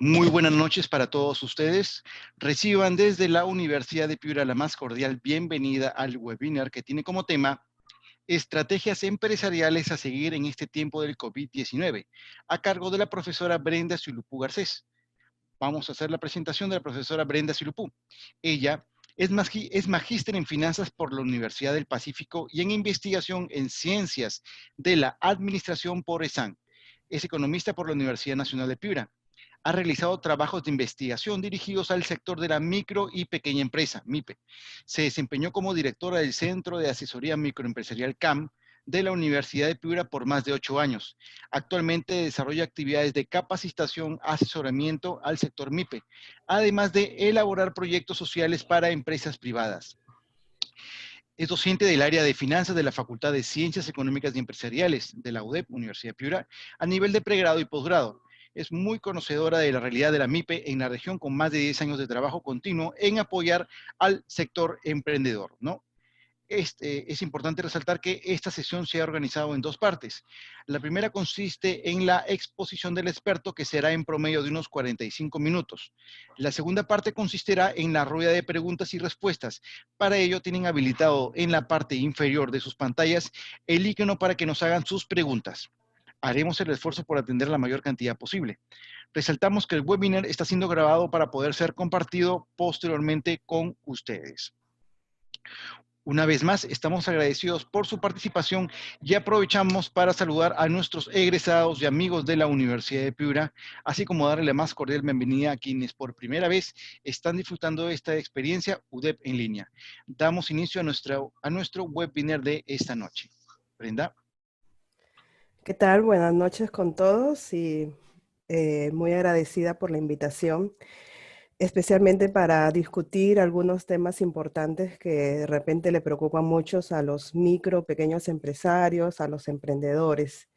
Muy buenas noches para todos ustedes. Reciban desde la Universidad de Piura la más cordial bienvenida al webinar que tiene como tema Estrategias empresariales a seguir en este tiempo del COVID-19, a cargo de la profesora Brenda Silupú Garcés. Vamos a hacer la presentación de la profesora Brenda Silupú. Ella es magíster en finanzas por la Universidad del Pacífico y en investigación en ciencias de la administración por ESAN. Es economista por la Universidad Nacional de Piura. Ha realizado trabajos de investigación dirigidos al sector de la micro y pequeña empresa, MIPE. Se desempeñó como directora del Centro de Asesoría Microempresarial CAM de la Universidad de Piura por más de 8 años. Actualmente desarrolla actividades de capacitación, asesoramiento al sector MIPE, además de elaborar proyectos sociales para empresas privadas. Es docente del área de finanzas de la Facultad de Ciencias Económicas y Empresariales de la UDEP, Universidad de Piura, a nivel de pregrado y posgrado. Es muy conocedora de la realidad de la MIPE en la región con más de 10 años de trabajo continuo en apoyar al sector emprendedor, ¿no? Es importante resaltar que esta sesión se ha organizado en dos partes. La primera consiste en la exposición del experto, que será en promedio de unos 45 minutos. La segunda parte consistirá en la rueda de preguntas y respuestas. Para ello tienen habilitado en la parte inferior de sus pantallas el icono para que nos hagan sus preguntas. Haremos el esfuerzo por atender la mayor cantidad posible. Resaltamos que el webinar está siendo grabado para poder ser compartido posteriormente con ustedes. Una vez más, estamos agradecidos por su participación y aprovechamos para saludar a nuestros egresados y amigos de la Universidad de Piura, así como darle la más cordial bienvenida a quienes por primera vez están disfrutando de esta experiencia UDEP en línea. Damos inicio a nuestro webinar de esta noche. Brenda. ¿Qué tal? Buenas noches con todos y muy agradecida por la invitación, especialmente para discutir algunos temas importantes que de repente le preocupan mucho a los micro, pequeños empresarios, a los emprendedores.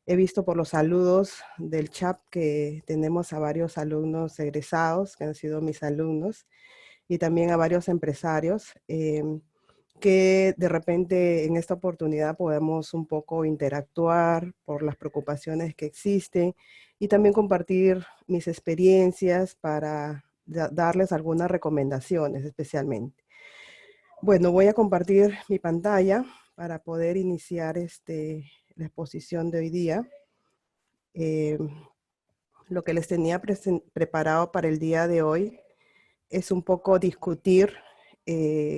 He visto por los saludos del chat que tenemos a varios alumnos egresados, que han sido mis alumnos, y también a varios empresarios. Que de repente en esta oportunidad podemos un poco interactuar por las preocupaciones que existen y también compartir mis experiencias para darles algunas recomendaciones especialmente. Bueno, voy a compartir mi pantalla para poder iniciar la exposición de hoy día. Lo que les tenía preparado para el día de hoy es un poco discutir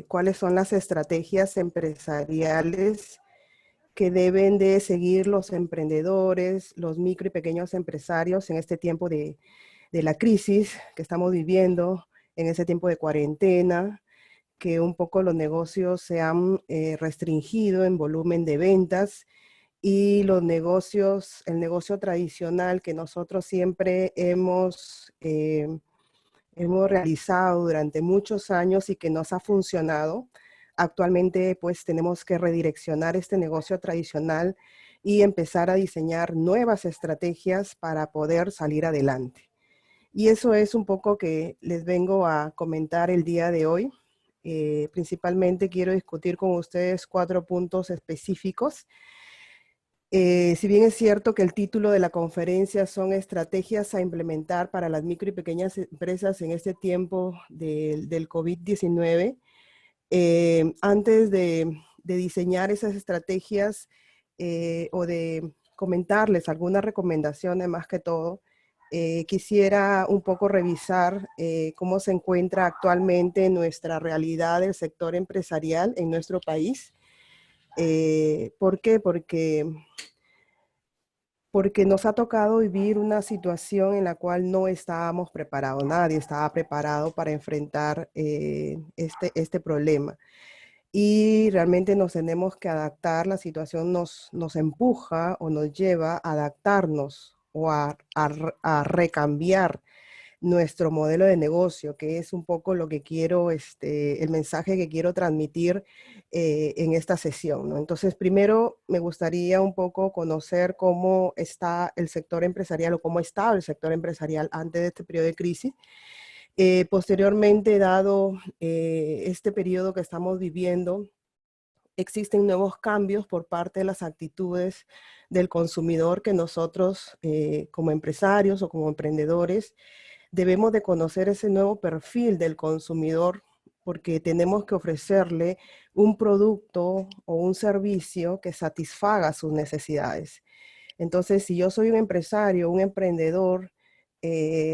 cuáles son las estrategias empresariales que deben de seguir los emprendedores, los micro y pequeños empresarios en este tiempo de la crisis que estamos viviendo, en ese tiempo de cuarentena, que un poco los negocios se han restringido en volumen de ventas y los negocios, el negocio tradicional que nosotros siempre hemos realizado durante muchos años y que nos ha funcionado. Actualmente, pues, tenemos que redireccionar este negocio tradicional y empezar a diseñar nuevas estrategias para poder salir adelante. Y eso es un poco que les vengo a comentar el día de hoy. Principalmente quiero discutir con ustedes 4 puntos específicos. Si bien es cierto que el título de la conferencia son estrategias a implementar para las micro y pequeñas empresas en este tiempo del COVID-19, antes de diseñar esas estrategias o de comentarles algunas recomendaciones más que todo, quisiera un poco revisar cómo se encuentra actualmente nuestra realidad del sector empresarial en nuestro país. ¿Por qué? Porque nos ha tocado vivir una situación en la cual no estábamos preparados, nadie estaba preparado para enfrentar este problema. Y realmente nos tenemos que adaptar, la situación nos empuja o nos lleva a adaptarnos o a recambiar nuestro modelo de negocio, que es un poco lo que quiero, el mensaje que quiero transmitir en esta sesión, ¿no? Entonces, primero me gustaría un poco conocer cómo está el sector empresarial o cómo estaba el sector empresarial antes de este periodo de crisis. Posteriormente, dado este periodo que estamos viviendo, existen nuevos cambios por parte de las actitudes del consumidor que nosotros como empresarios o como emprendedores debemos de conocer ese nuevo perfil del consumidor porque tenemos que ofrecerle un producto o un servicio que satisfaga sus necesidades. Entonces, si yo soy un empresario, un emprendedor,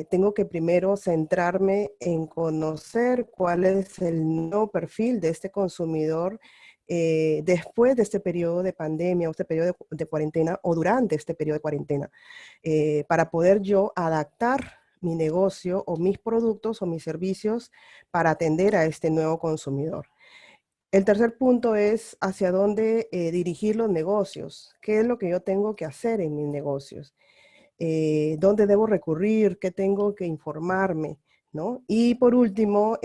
tengo que primero centrarme en conocer cuál es el nuevo perfil de este consumidor después de este periodo de pandemia o este periodo de cuarentena o durante este periodo de cuarentena, para poder yo adaptar mi negocio o mis productos o mis servicios para atender a este nuevo consumidor. El tercer punto es hacia dónde dirigir los negocios. ¿Qué es lo que yo tengo que hacer en mis negocios? ¿Dónde debo recurrir? ¿Qué tengo que informarme? ¿No? Y por último,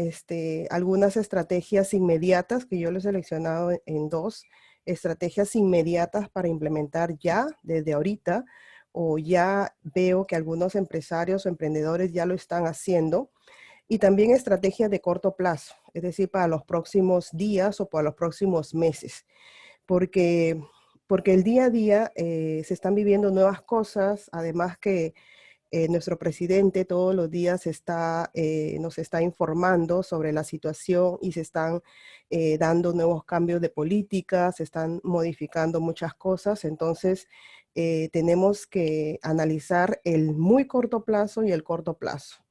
algunas estrategias inmediatas que yo les he seleccionado en dos, estrategias inmediatas para implementar ya desde ahorita, o ya veo que algunos empresarios o emprendedores ya lo están haciendo, y también estrategias de corto plazo, es decir, para los próximos días o para los próximos meses, porque, porque el día a día se están viviendo nuevas cosas, además que nuestro presidente todos los días nos está informando sobre la situación y se están dando nuevos cambios de política, se están modificando muchas cosas, entonces tenemos que analizar el muy corto plazo y el corto plazo.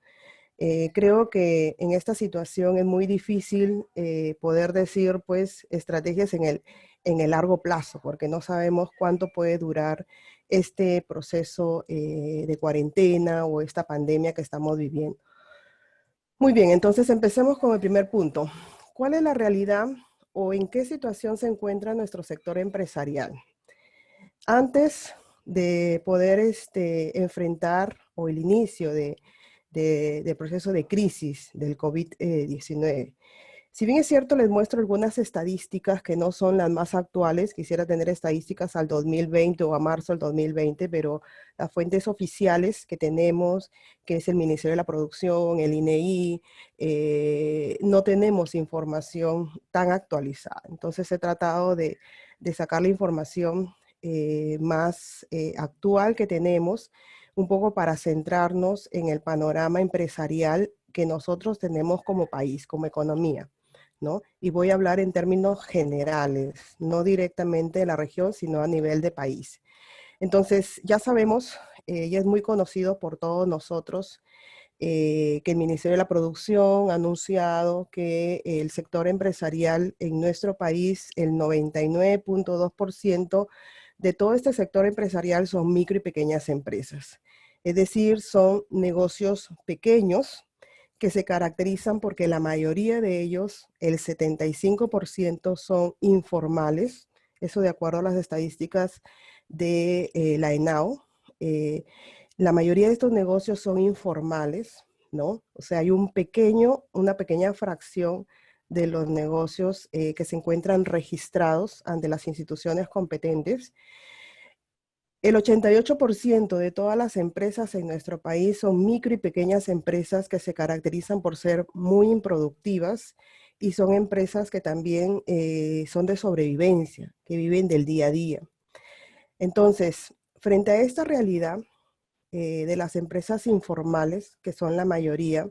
Creo que en esta situación es muy difícil poder decir pues estrategias en el largo plazo, porque no sabemos cuánto puede durar este proceso de cuarentena o esta pandemia que estamos viviendo. Muy bien, entonces empecemos con el primer punto. ¿Cuál es la realidad o en qué situación se encuentra nuestro sector empresarial? Antes de poder enfrentar o el inicio del proceso de crisis del COVID-19. Si bien es cierto, les muestro algunas estadísticas que no son las más actuales. Quisiera tener estadísticas al 2020 o a marzo del 2020, pero las fuentes oficiales que tenemos, que es el Ministerio de la Producción, el INEI, no tenemos información tan actualizada. Entonces he tratado de sacar la información más actual que tenemos, un poco para centrarnos en el panorama empresarial que nosotros tenemos como país, como economía, ¿no? Y voy a hablar en términos generales, no directamente de la región, sino a nivel de país. Entonces, ya sabemos, ya es muy conocido por todos nosotros, que el Ministerio de la Producción ha anunciado que el sector empresarial en nuestro país, el 99.2% de todo este sector empresarial son micro y pequeñas empresas. Es decir, son negocios pequeños que se caracterizan porque la mayoría de ellos, el 75% son informales, eso de acuerdo a las estadísticas de la ENAO. La mayoría de estos negocios son informales, ¿no? O sea, hay una pequeña fracción de los negocios que se encuentran registrados ante las instituciones competentes. El 88% de todas las empresas en nuestro país son micro y pequeñas empresas que se caracterizan por ser muy improductivas y son empresas que también son de sobrevivencia, que viven del día a día. Entonces, frente a esta realidad de las empresas informales, que son la mayoría,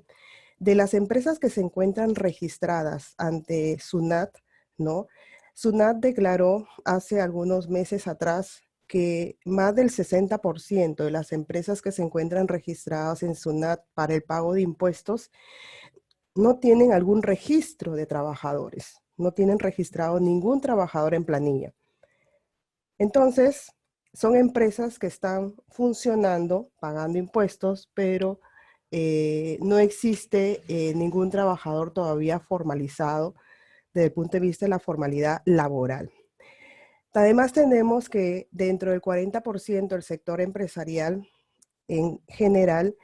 de las empresas que se encuentran registradas ante SUNAT, ¿no? SUNAT declaró hace algunos meses atrás que más del 60% de las empresas que se encuentran registradas en SUNAT para el pago de impuestos no tienen algún registro de trabajadores, no tienen registrado ningún trabajador en planilla. Entonces, son empresas que están funcionando, pagando impuestos, pero no existe ningún trabajador todavía formalizado desde el punto de vista de la formalidad laboral. Además, tenemos que dentro del 40% del sector empresarial en general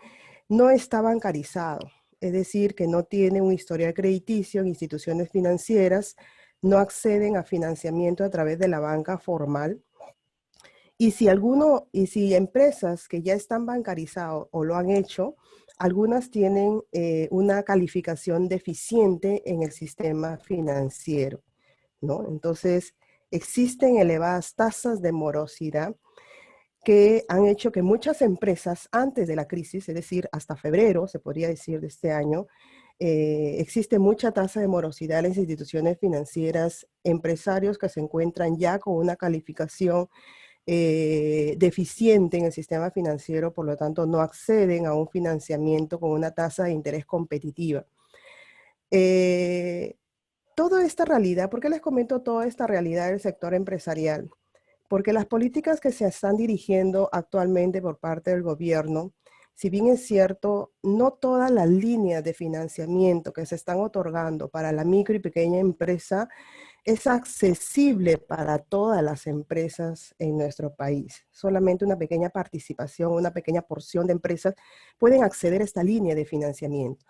no está bancarizado, es decir, que no tiene un historial crediticio en instituciones financieras, no acceden a financiamiento a través de la banca formal. Y si empresas que ya están bancarizadas o lo han hecho, algunas tienen una calificación deficiente en el sistema financiero, ¿no? Entonces, existen elevadas tasas de morosidad que han hecho que muchas empresas antes de la crisis, es decir, hasta febrero, se podría decir, de este año, existe mucha tasa de morosidad en las instituciones financieras, empresarios que se encuentran ya con una calificación deficiente en el sistema financiero, por lo tanto no acceden a un financiamiento con una tasa de interés competitiva. Toda esta realidad, ¿por qué les comento toda esta realidad del sector empresarial? Porque las políticas que se están dirigiendo actualmente por parte del gobierno, si bien es cierto, no todas las líneas de financiamiento que se están otorgando para la micro y pequeña empresa es accesible para todas las empresas en nuestro país. Solamente una pequeña participación, una pequeña porción de empresas pueden acceder a esta línea de financiamiento,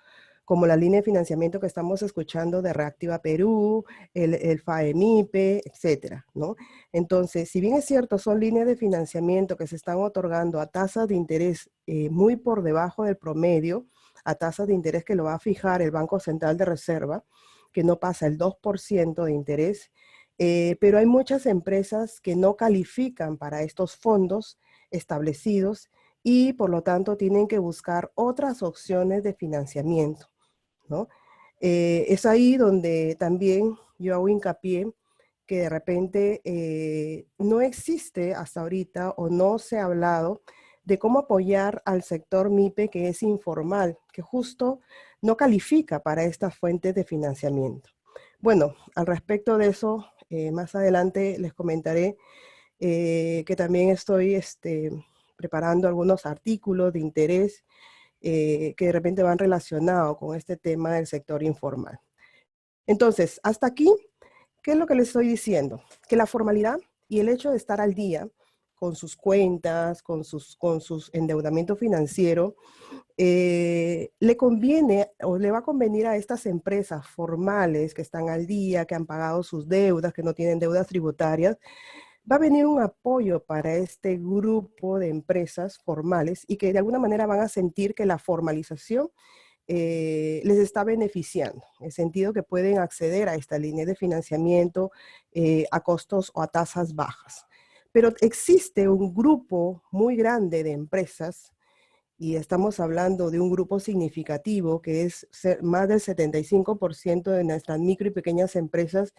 como la línea de financiamiento que estamos escuchando de Reactiva Perú, el FAEMIPE, etcétera, ¿no? Entonces, si bien es cierto, son líneas de financiamiento que se están otorgando a tasas de interés muy por debajo del promedio, a tasas de interés que lo va a fijar el Banco Central de Reserva, que no pasa el 2% de interés, pero hay muchas empresas que no califican para estos fondos establecidos y por lo tanto tienen que buscar otras opciones de financiamiento, ¿no? Es ahí donde también yo hago hincapié que de repente no existe hasta ahorita o no se ha hablado de cómo apoyar al sector MIPE que es informal, que justo no califica para estas fuentes de financiamiento. Bueno, al respecto de eso, más adelante les comentaré que también estoy preparando algunos artículos de interés que de repente van relacionados con este tema del sector informal. Entonces, hasta aquí, ¿qué es lo que les estoy diciendo? Que la formalidad y el hecho de estar al día con sus cuentas, con sus endeudamientos financieros, le conviene o le va a convenir a estas empresas formales que están al día, que han pagado sus deudas, que no tienen deudas tributarias, va a venir un apoyo para este grupo de empresas formales y que de alguna manera van a sentir que la formalización les está beneficiando, en el sentido que pueden acceder a esta línea de financiamiento a costos o a tasas bajas. Pero existe un grupo muy grande de empresas, y estamos hablando de un grupo significativo que es más del 75% de nuestras micro y pequeñas empresas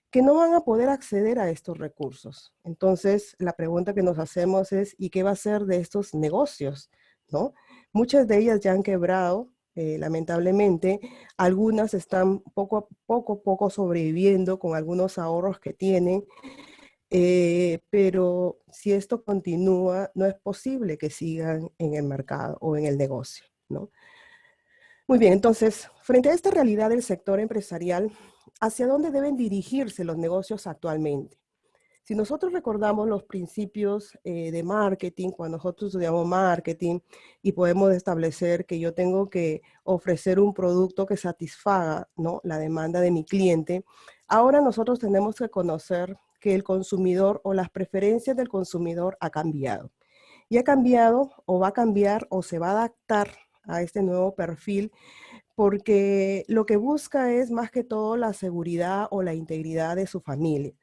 que no van a poder acceder a estos recursos. Entonces, la pregunta que nos hacemos es, ¿y qué va a hacer de estos negocios? ¿No? Muchas de ellas ya han quebrado, lamentablemente. Algunas están poco sobreviviendo con algunos ahorros que tienen, pero si esto continúa, no es posible que sigan en el mercado o en el negocio, ¿no? Muy bien, entonces, frente a esta realidad del sector empresarial, ¿hacia dónde deben dirigirse los negocios actualmente? Si nosotros recordamos los principios de marketing, cuando nosotros estudiamos marketing y podemos establecer que yo tengo que ofrecer un producto que satisfaga, ¿no?, la demanda de mi cliente, ahora nosotros tenemos que conocer que el consumidor o las preferencias del consumidor ha cambiado. Y ha cambiado o va a cambiar o se va a adaptar a este nuevo perfil porque lo que busca es más que todo la seguridad o la integridad de su familia.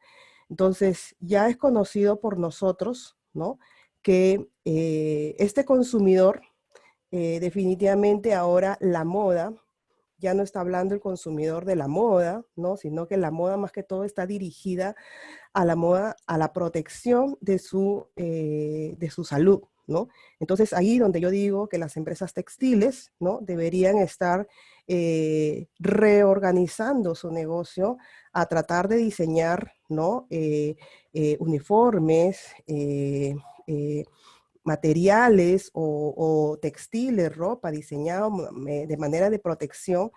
Entonces, ya es conocido por nosotros, ¿no?, que este consumidor, definitivamente ahora la moda, ya no está hablando el consumidor de la moda, ¿no?, sino que la moda más que todo está dirigida a la moda, a la protección de su salud, ¿no? Entonces, ahí donde yo digo que las empresas textiles, ¿no?, deberían estar reorganizando su negocio a tratar de diseñar, ¿no?, uniformes, materiales o textiles, ropa diseñado de manera de protección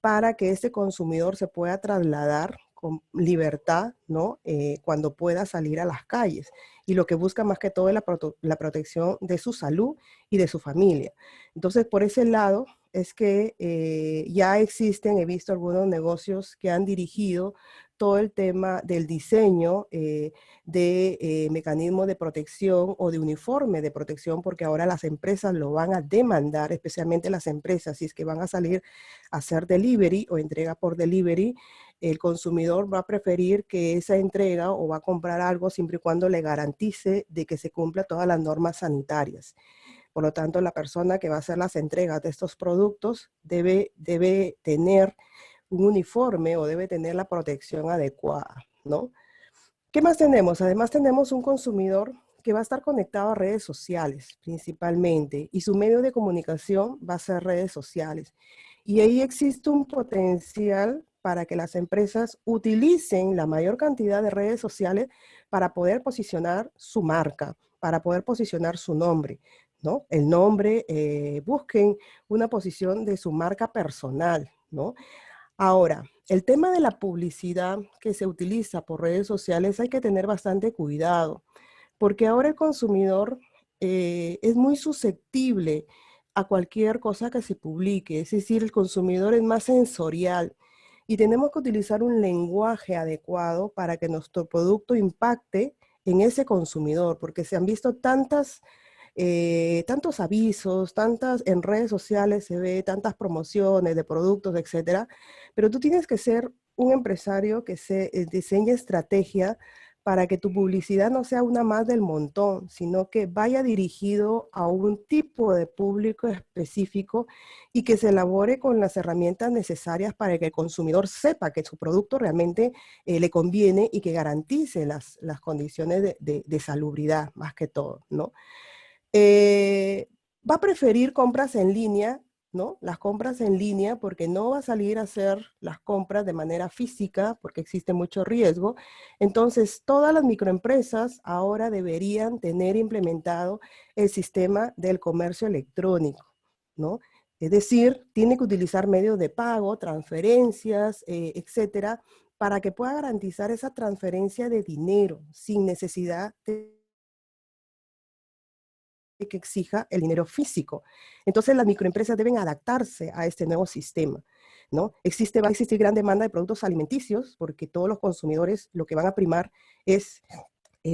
para que este consumidor se pueda trasladar con libertad, ¿no?, cuando pueda salir a las calles. Y lo que busca más que todo es la protección de su salud y de su familia. Entonces, por ese lado es que ya existen, he visto algunos negocios que han dirigido todo el tema del diseño de mecanismos de protección o de uniforme de protección, porque ahora las empresas lo van a demandar, especialmente las empresas, si es que van a salir a hacer delivery o entrega por delivery, el consumidor va a preferir que esa entrega o va a comprar algo siempre y cuando le garantice de que se cumpla todas las normas sanitarias. Por lo tanto, la persona que va a hacer las entregas de estos productos debe tener un uniforme o debe tener la protección adecuada, ¿no? ¿Qué más tenemos? Además tenemos un consumidor que va a estar conectado a redes sociales principalmente y su medio de comunicación va a ser redes sociales. Y ahí existe un potencial para que las empresas utilicen la mayor cantidad de redes sociales para poder posicionar su marca, para poder posicionar su nombre, ¿no? El nombre, busquen una posición de su marca personal, ¿no? Ahora, el tema de la publicidad que se utiliza por redes sociales hay que tener bastante cuidado, porque ahora el consumidor es muy susceptible a cualquier cosa que se publique, es decir, el consumidor es más sensorial y tenemos que utilizar un lenguaje adecuado para que nuestro producto impacte en ese consumidor, porque se han visto tantos avisos, en redes sociales se ve tantas promociones de productos, etcétera, pero tú tienes que ser un empresario que se diseñe estrategia para que tu publicidad no sea una más del montón, sino que vaya dirigido a un tipo de público específico y que se elabore con las herramientas necesarias para que el consumidor sepa que su producto realmente le conviene y que garantice las condiciones de salubridad, más que todo, ¿no? Eh, Va a preferir compras en línea, ¿no? Las compras en línea porque no va a salir a hacer las compras de manera física porque existe mucho riesgo. Entonces, todas las microempresas ahora deberían tener implementado el sistema del comercio electrónico, ¿no? Es decir, tiene que utilizar medios de pago, transferencias, etcétera, para que pueda garantizar esa transferencia de dinero sin necesidad de que exija el dinero físico. Entonces las microempresas deben adaptarse a este nuevo sistema, ¿no? Va a existir gran demanda de productos alimenticios porque todos los consumidores lo que van a primar es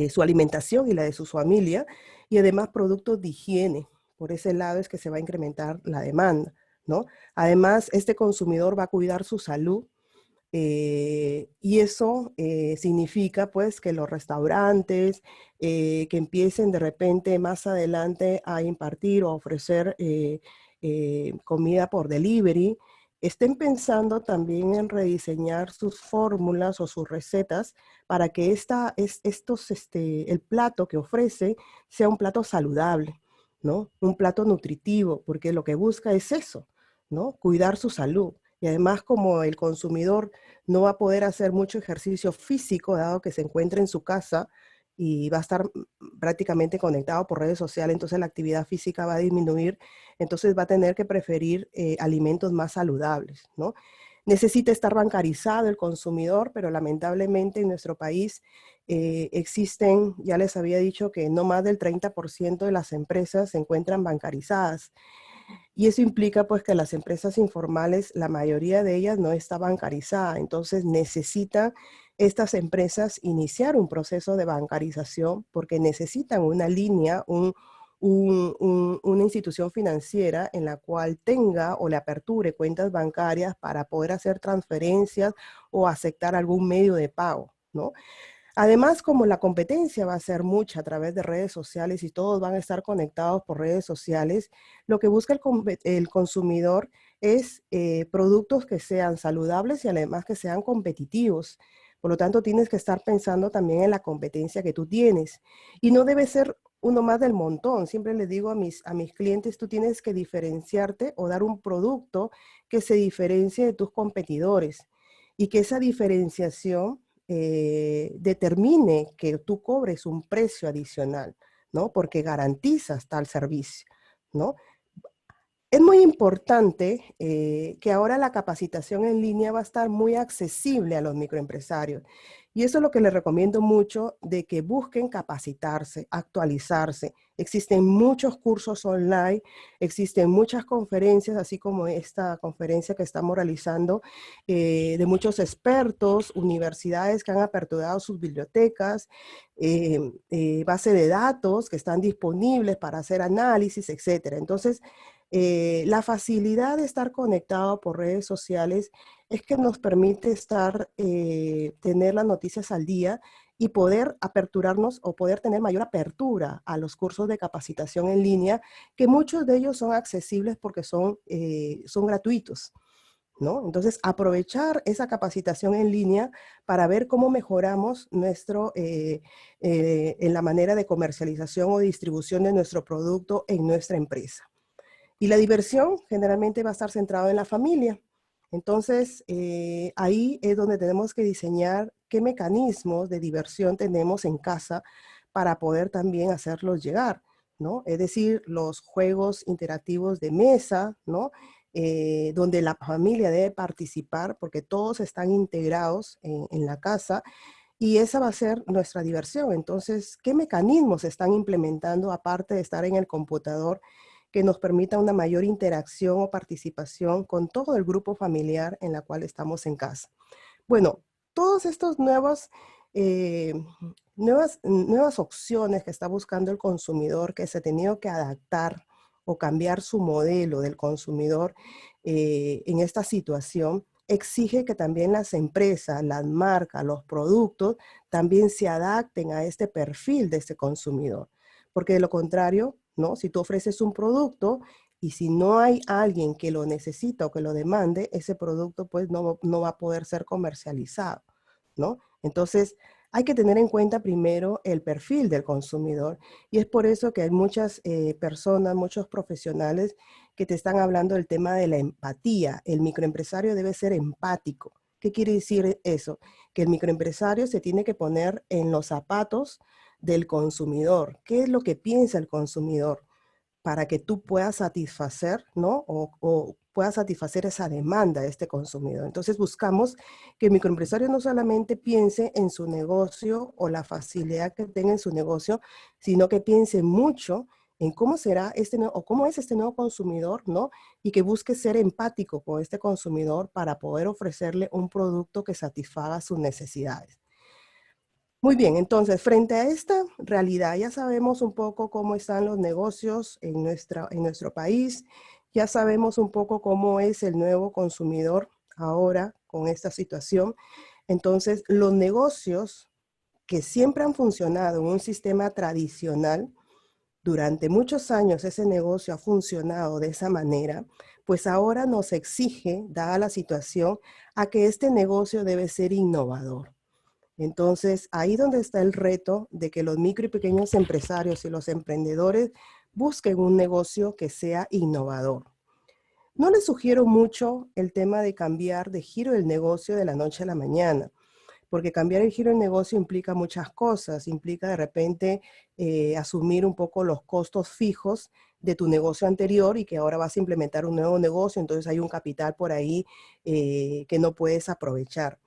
su alimentación y la de su familia y además productos de higiene. Por ese lado es que se va a incrementar la demanda, ¿no? Además, este consumidor va a cuidar su salud y eso significa pues que los restaurantes que empiecen de repente más adelante a impartir o a ofrecer comida por delivery, estén pensando también en rediseñar sus fórmulas o sus recetas para que el plato que ofrece sea un plato saludable, ¿no? Un plato nutritivo, porque lo que busca es eso, ¿no? Cuidar su salud. Y además como el consumidor no va a poder hacer mucho ejercicio físico, dado que se encuentra en su casa y va a estar prácticamente conectado por redes sociales, entonces la actividad física va a disminuir, entonces va a tener que preferir alimentos más saludables, ¿no? Necesita estar bancarizado el consumidor, pero lamentablemente en nuestro país existen, ya les había dicho que no más del 30% de las empresas se encuentran bancarizadas. Y eso implica pues que las empresas informales, la mayoría de ellas no está bancarizada, entonces necesitan estas empresas iniciar un proceso de bancarización porque necesitan una línea, una institución financiera en la cual tenga o le aperture cuentas bancarias para poder hacer transferencias o aceptar algún medio de pago, ¿no? Además, como la competencia va a ser mucha a través de redes sociales y todos van a estar conectados por redes sociales, lo que busca el consumidor es productos que sean saludables y además que sean competitivos. Por lo tanto, tienes que estar pensando también en la competencia que tú tienes. Y no debe ser uno más del montón. Siempre les digo a mis clientes, tú tienes que diferenciarte o dar un producto que se diferencie de tus competidores y que esa diferenciación determine que tú cobres un precio adicional, ¿no? Porque garantizas tal servicio, ¿no? Es muy importante que ahora la capacitación en línea va a estar muy accesible a los microempresarios. Y eso es lo que les recomiendo mucho, de que busquen capacitarse, actualizarse. Existen muchos cursos online, existen muchas conferencias, así como esta conferencia que estamos realizando, de muchos expertos, universidades que han aperturado sus bibliotecas, base de datos que están disponibles para hacer análisis, etcétera. Entonces, la facilidad de estar conectado por redes sociales es que nos permite tener las noticias al día y poder aperturarnos o poder tener mayor apertura a los cursos de capacitación en línea, que muchos de ellos son accesibles porque son gratuitos, ¿no? Entonces, aprovechar esa capacitación en línea para ver cómo mejoramos en la manera de comercialización o distribución de nuestro producto en nuestra empresa. Y la diversión generalmente va a estar centrada en la familia. Entonces, ahí es donde tenemos que diseñar qué mecanismos de diversión tenemos en casa para poder también hacerlos llegar, ¿no? Es decir, los juegos interactivos de mesa, ¿no? Donde la familia debe participar porque todos están integrados en la casa y esa va a ser nuestra diversión. Entonces, ¿qué mecanismos se están implementando aparte de estar en el computador que nos permita una mayor interacción o participación con todo el grupo familiar en la cual estamos en casa? Bueno, todos estos nuevas opciones que está buscando el consumidor, que se ha tenido que adaptar o cambiar su modelo del consumidor en esta situación, exige que también las empresas, las marcas, los productos también se adapten a este perfil de este consumidor. Porque de lo contrario, ¿no? Si tú ofreces un producto y si no hay alguien que lo necesita o que lo demande, ese producto pues no va a poder ser comercializado, ¿no? Entonces, hay que tener en cuenta primero el perfil del consumidor y es por eso que hay muchas personas, muchos profesionales que te están hablando del tema de la empatía. El microempresario debe ser empático. ¿Qué quiere decir eso? Que el microempresario se tiene que poner en los zapatos del consumidor. ¿Qué es lo que piensa el consumidor? Para que tú puedas satisfacer, ¿no? O puedas satisfacer esa demanda de este consumidor. Entonces buscamos que el microempresario no solamente piense en su negocio o la facilidad que tenga en su negocio, sino que piense mucho en cómo será o cómo es este nuevo consumidor, ¿no? Y que busque ser empático con este consumidor para poder ofrecerle un producto que satisfaga sus necesidades. Muy bien, entonces, frente a esta realidad, ya sabemos un poco cómo están los negocios en nuestro país, ya sabemos un poco cómo es el nuevo consumidor ahora con esta situación. Entonces, los negocios que siempre han funcionado en un sistema tradicional, durante muchos años ese negocio ha funcionado de esa manera, pues ahora nos exige, dada la situación, a que este negocio debe ser innovador. Entonces, ahí donde está el reto de que los micro y pequeños empresarios y los emprendedores busquen un negocio que sea innovador. No les sugiero mucho el tema de cambiar de giro del negocio de la noche a la mañana, porque cambiar el giro del negocio implica muchas cosas, implica de repente asumir un poco los costos fijos de tu negocio anterior y que ahora vas a implementar un nuevo negocio, entonces hay un capital por ahí que no puedes aprovechar.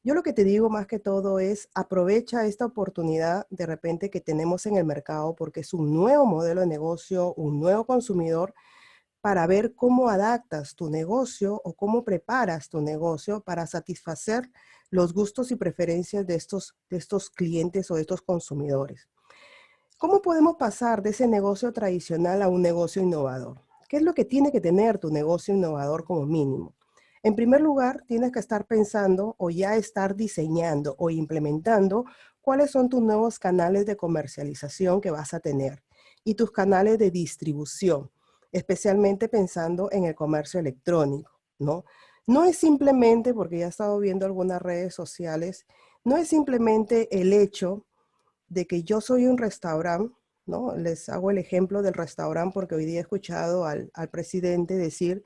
Yo lo que te digo más que todo es aprovecha esta oportunidad de repente que tenemos en el mercado porque es un nuevo modelo de negocio, un nuevo consumidor para ver cómo adaptas tu negocio o cómo preparas tu negocio para satisfacer los gustos y preferencias de estos clientes o de estos consumidores. ¿Cómo podemos pasar de ese negocio tradicional a un negocio innovador? ¿Qué es lo que tiene que tener tu negocio innovador como mínimo? En primer lugar, tienes que estar pensando o ya estar diseñando o implementando cuáles son tus nuevos canales de comercialización que vas a tener y tus canales de distribución, especialmente pensando en el comercio electrónico, ¿no? No es simplemente, porque ya he estado viendo algunas redes sociales, no es simplemente el hecho de que yo soy un restaurante, ¿no? Les hago el ejemplo del restaurante porque hoy día he escuchado al presidente decir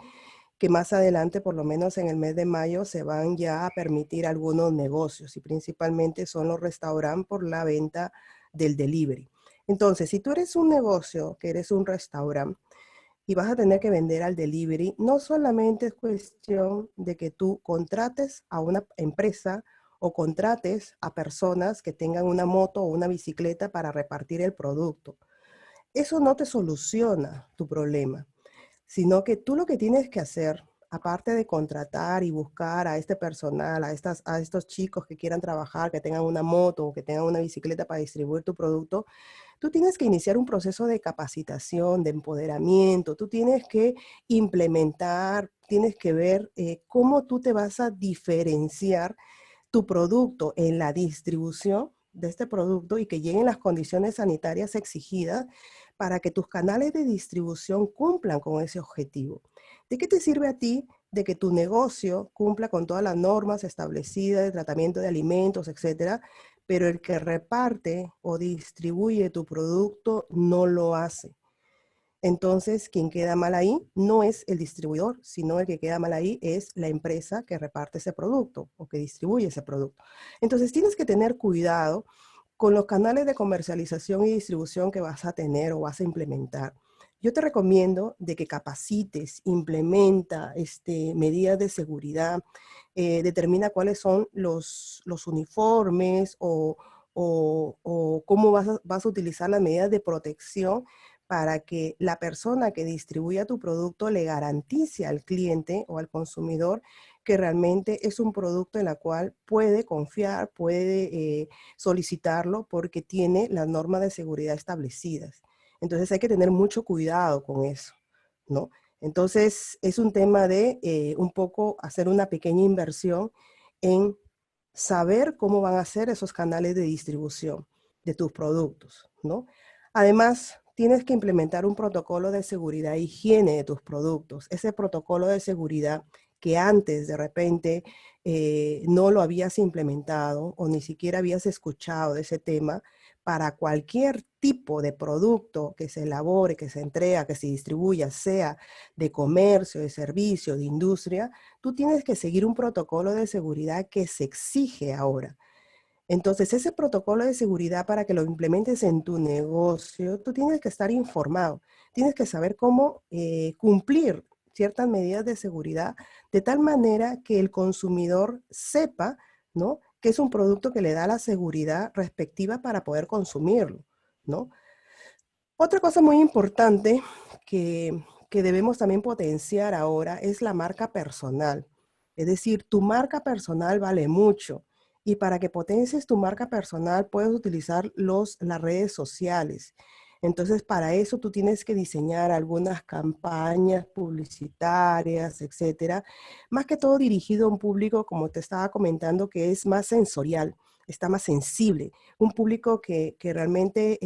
que más adelante, por lo menos en el mes de mayo, se van ya a permitir algunos negocios y principalmente son los restaurantes por la venta del delivery. Entonces, si tú eres un negocio, que eres un restaurante y vas a tener que vender al delivery, no solamente es cuestión de que tú contrates a una empresa o contrates a personas que tengan una moto o una bicicleta para repartir el producto. Eso no te soluciona tu problema, sino que tú lo que tienes que hacer, aparte de contratar y buscar a este personal, a estos chicos que quieran trabajar, que tengan una moto o que tengan una bicicleta para distribuir tu producto, tú tienes que iniciar un proceso de capacitación, de empoderamiento, tú tienes que implementar, tienes que ver cómo tú te vas a diferenciar tu producto en la distribución de este producto y que lleguen las condiciones sanitarias exigidas para que tus canales de distribución cumplan con ese objetivo. ¿De qué te sirve a ti de que tu negocio cumpla con todas las normas establecidas de tratamiento de alimentos, etcétera, pero el que reparte o distribuye tu producto no lo hace? Entonces, quien queda mal ahí no es el distribuidor, sino el que queda mal ahí es la empresa que reparte ese producto o que distribuye ese producto. Entonces, tienes que tener cuidado con los canales de comercialización y distribución que vas a tener o vas a implementar. Yo te recomiendo de que capacites, implementa medidas de seguridad, determina cuáles son los uniformes o cómo vas a utilizar las medidas de protección para que la persona que distribuya tu producto le garantice al cliente o al consumidor que realmente es un producto en el cual puede confiar, puede solicitarlo porque tiene las normas de seguridad establecidas. Entonces hay que tener mucho cuidado con eso, ¿no? Entonces es un tema de un poco hacer una pequeña inversión en saber cómo van a ser esos canales de distribución de tus productos, ¿no? Además, tienes que implementar un protocolo de seguridad e higiene de tus productos. Ese protocolo de seguridad que antes de repente no lo habías implementado o ni siquiera habías escuchado de ese tema, para cualquier tipo de producto que se elabore, que se entrega, que se distribuya, sea de comercio, de servicio, de industria, tú tienes que seguir un protocolo de seguridad que se exige ahora. Entonces, ese protocolo de seguridad para que lo implementes en tu negocio, tú tienes que estar informado, tienes que saber cómo cumplir ciertas medidas de seguridad de tal manera que el consumidor sepa, ¿no?, que es un producto que le da la seguridad respectiva para poder consumirlo, ¿no? Otra cosa muy importante que debemos también potenciar ahora es la marca personal. Es decir, tu marca personal vale mucho. Y para que potencies tu marca personal, puedes utilizar las redes sociales. Entonces, para eso tú tienes que diseñar algunas campañas publicitarias, etcétera. Más que todo dirigido a un público, como te estaba comentando, que es más sensorial, está más sensible, un público que realmente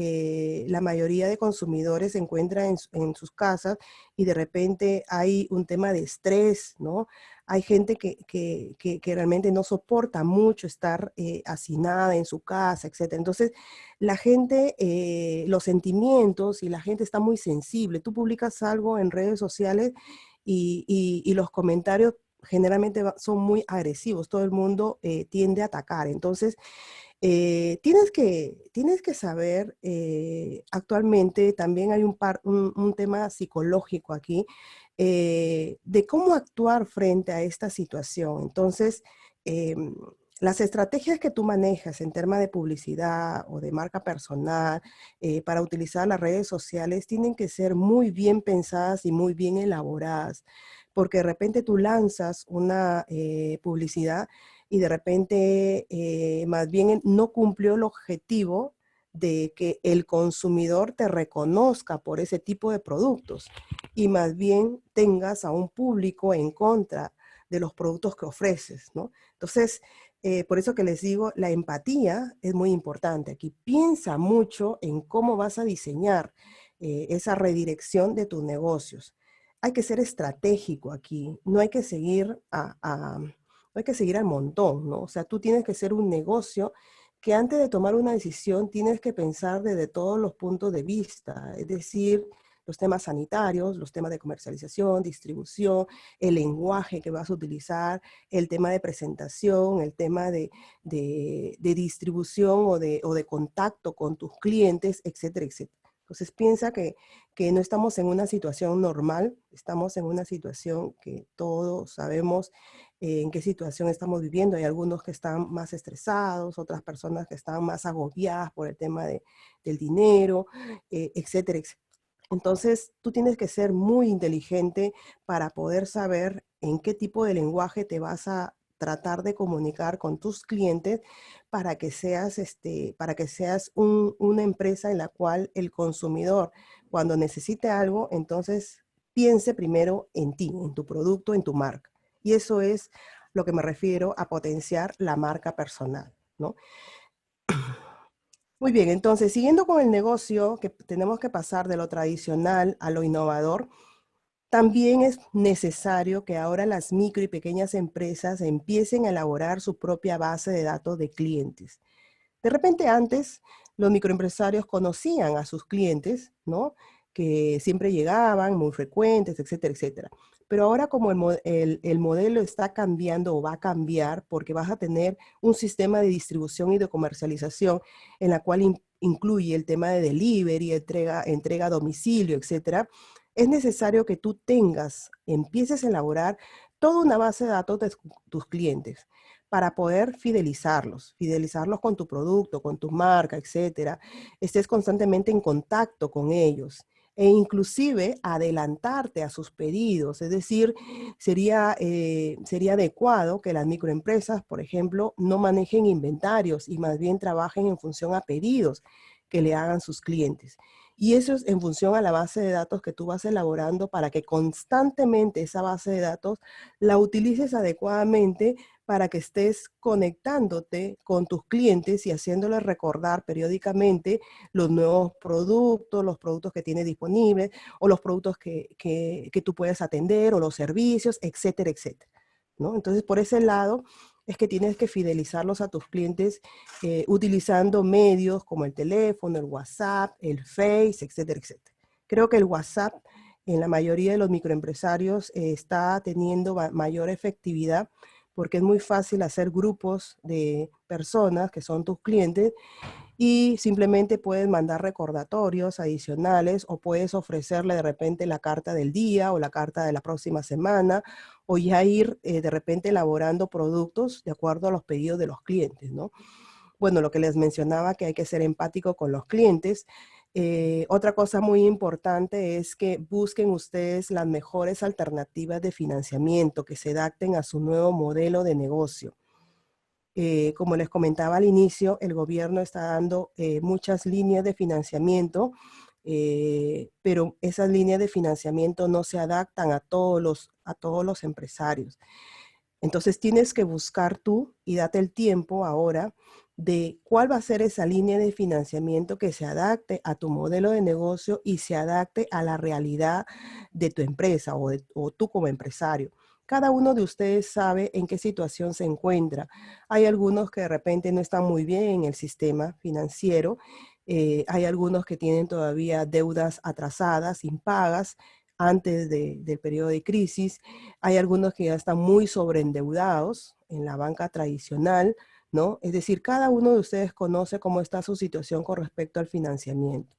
la mayoría de consumidores se encuentra en sus casas y de repente hay un tema de estrés, ¿no? Hay gente que realmente no soporta mucho estar hacinada en su casa, etc. Entonces, la gente, los sentimientos y la gente está muy sensible. Tú publicas algo en redes sociales y los comentarios generalmente son muy agresivos. Todo el mundo tiende a atacar. Entonces, tienes que saber, actualmente también hay un tema psicológico aquí, de cómo actuar frente a esta situación. Entonces, las estrategias que tú manejas en temas de publicidad o de marca personal para utilizar las redes sociales tienen que ser muy bien pensadas y muy bien elaboradas, porque de repente tú lanzas una publicidad y de repente más bien no cumplió el objetivo de que el consumidor te reconozca por ese tipo de productos y más bien tengas a un público en contra de los productos que ofreces, ¿no? Entonces, por eso que les digo, la empatía es muy importante. Aquí piensa mucho en cómo vas a diseñar esa redirección de tus negocios. Hay que ser estratégico aquí, no hay que seguir no hay que seguir al montón, ¿no? O sea, tú tienes que ser un negocio que antes de tomar una decisión tienes que pensar desde todos los puntos de vista, es decir, los temas sanitarios, los temas de comercialización, distribución, el lenguaje que vas a utilizar, el tema de presentación, el tema de distribución o de contacto con tus clientes, etcétera, etcétera. Entonces piensa que no estamos en una situación normal, estamos en una situación que todos sabemos en qué situación estamos viviendo. Hay algunos que están más estresados, otras personas que están más agobiadas por el tema del dinero, etcétera, etcétera. Entonces, tú tienes que ser muy inteligente para poder saber en qué tipo de lenguaje te vas a tratar de comunicar con tus clientes para que seas una empresa en la cual el consumidor, cuando necesite algo, entonces piense primero en ti, en tu producto, en tu marca. Y eso es lo que me refiero a potenciar la marca personal, ¿no? Muy bien, entonces, siguiendo con el negocio, que tenemos que pasar de lo tradicional a lo innovador, también es necesario que ahora las micro y pequeñas empresas empiecen a elaborar su propia base de datos de clientes. De repente antes los microempresarios conocían a sus clientes, ¿no? Que siempre llegaban, muy frecuentes, etcétera, etcétera. Pero ahora como el modelo está cambiando o va a cambiar porque vas a tener un sistema de distribución y de comercialización en la cual incluye el tema de delivery, entrega a domicilio, etcétera, es necesario que tú empieces a elaborar toda una base de datos de tus clientes para poder fidelizarlos con tu producto, con tu marca, etcétera. Estés constantemente en contacto con ellos e inclusive adelantarte a sus pedidos. Es decir, sería adecuado que las microempresas, por ejemplo, no manejen inventarios y más bien trabajen en función a pedidos que le hagan sus clientes. Y eso es en función a la base de datos que tú vas elaborando para que constantemente esa base de datos la utilices adecuadamente para que estés conectándote con tus clientes y haciéndoles recordar periódicamente los nuevos productos, los productos que tienes disponibles o los productos que tú puedes atender o los servicios, etcétera, etcétera, ¿no? Entonces, por ese lado es que tienes que fidelizarlos a tus clientes utilizando medios como el teléfono, el WhatsApp, el Face, etcétera, etcétera. Creo que el WhatsApp en la mayoría de los microempresarios está teniendo mayor efectividad porque es muy fácil hacer grupos de personas que son tus clientes y simplemente puedes mandar recordatorios adicionales o puedes ofrecerle de repente la carta del día o la carta de la próxima semana o ya ir de repente elaborando productos de acuerdo a los pedidos de los clientes, ¿no? Bueno, lo que les mencionaba que hay que ser empático con los clientes. Otra cosa muy importante es que busquen ustedes las mejores alternativas de financiamiento que se adapten a su nuevo modelo de negocio. Como les comentaba al inicio, el gobierno está dando muchas líneas de financiamiento, pero esas líneas de financiamiento no se adaptan a todos los empresarios. Entonces tienes que buscar tú y date el tiempo ahora de cuál va a ser esa línea de financiamiento que se adapte a tu modelo de negocio y se adapte a la realidad de tu empresa o tú como empresario. Cada uno de ustedes sabe en qué situación se encuentra. Hay algunos que de repente no están muy bien en el sistema financiero. Hay algunos que tienen todavía deudas atrasadas, impagas, antes del periodo de crisis. Hay algunos que ya están muy sobreendeudados en la banca tradicional, ¿no? Es decir, cada uno de ustedes conoce cómo está su situación con respecto al financiamiento.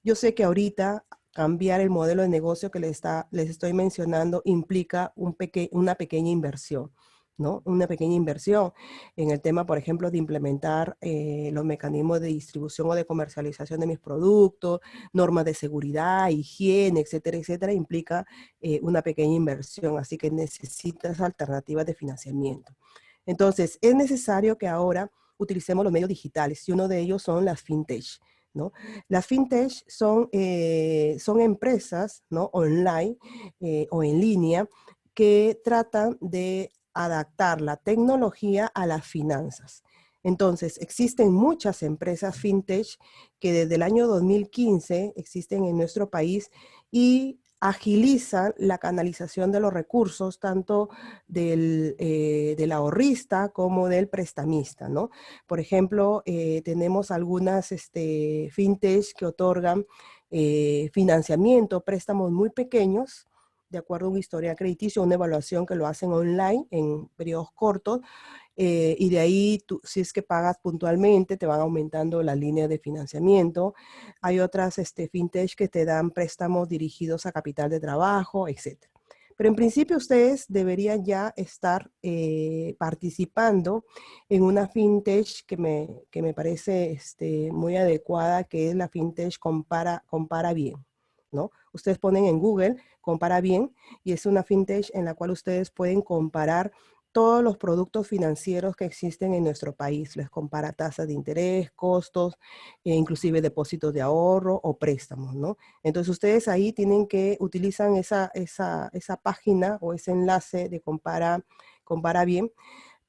Yo sé que ahorita cambiar el modelo de negocio que les estoy mencionando implica una pequeña inversión, ¿no? Una pequeña inversión en el tema, por ejemplo, de implementar los mecanismos de distribución o de comercialización de mis productos, normas de seguridad, higiene, etcétera, etcétera, implica una pequeña inversión, así que necesitas alternativas de financiamiento. Entonces, es necesario que ahora utilicemos los medios digitales y uno de ellos son las fintech, ¿no? Las fintech son empresas, ¿no? Online o en línea que tratan de adaptar la tecnología a las finanzas. Entonces, existen muchas empresas fintech que desde el año 2015 existen en nuestro país y agilizan la canalización de los recursos tanto del ahorrista como del prestamista, ¿no? Por ejemplo, tenemos algunas fintech que otorgan financiamiento, préstamos muy pequeños, de acuerdo a un historial crediticio, una evaluación que lo hacen online en periodos cortos, y de ahí, si es que pagas puntualmente, te van aumentando la línea de financiamiento. Hay otras fintech que te dan préstamos dirigidos a capital de trabajo, etcétera. Pero en principio ustedes deberían ya estar participando en una fintech que me parece muy adecuada, que es la fintech Compara Bien. ¿no? Ustedes ponen en Google, compara bien, y es una fintech en la cual ustedes pueden comparar todos los productos financieros que existen en nuestro país. Les compara tasas de interés, costos, inclusive depósitos de ahorro o préstamos, ¿no? Entonces ustedes ahí tienen que utilizan esa página o ese enlace de compara bien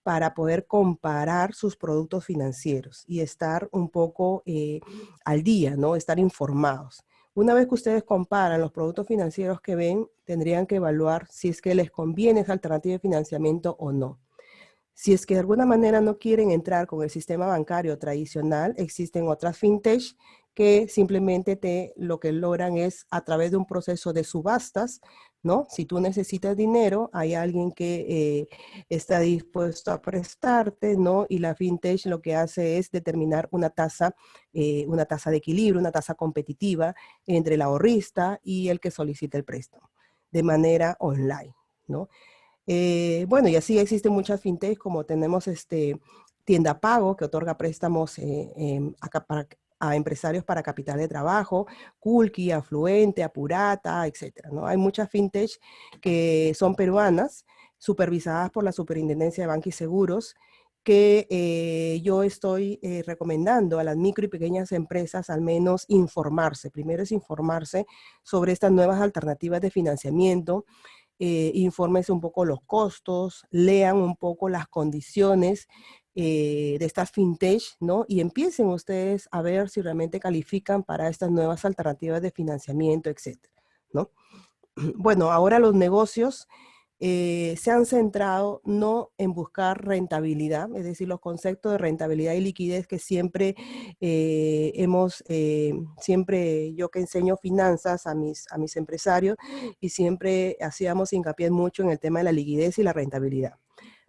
para poder comparar sus productos financieros y estar un poco al día, ¿no? Estar informados. Una vez que ustedes comparan los productos financieros que ven, tendrían que evaluar si es que les conviene esa alternativa de financiamiento o no. Si es que de alguna manera no quieren entrar con el sistema bancario tradicional, existen otras fintech que simplemente lo que logran es a través de un proceso de subastas, ¿no? Si tú necesitas dinero, hay alguien que está dispuesto a prestarte, ¿no? Y la fintech lo que hace es determinar una tasa de equilibrio, una tasa competitiva entre el ahorrista y el que solicita el préstamo, de manera online, ¿no? Bueno, y así existen muchas fintechs, como tenemos Tienda Pago, que otorga préstamos a empresarios para capital de trabajo, Kulki, Afluente, Apurata, etcétera, ¿no? Hay muchas fintechs que son peruanas, supervisadas por la Superintendencia de Banca y Seguros, que yo estoy recomendando a las micro y pequeñas empresas al menos informarse. Primero es informarse sobre estas nuevas alternativas de financiamiento, infórmense un poco los costos, lean un poco las condiciones de estas fintech, ¿no? Y empiecen ustedes a ver si realmente califican para estas nuevas alternativas de financiamiento, etcétera, ¿no? Bueno, ahora los negocios se han centrado no en buscar rentabilidad, es decir, los conceptos de rentabilidad y liquidez que siempre siempre yo que enseño finanzas a mis empresarios y siempre hacíamos hincapié mucho en el tema de la liquidez y la rentabilidad.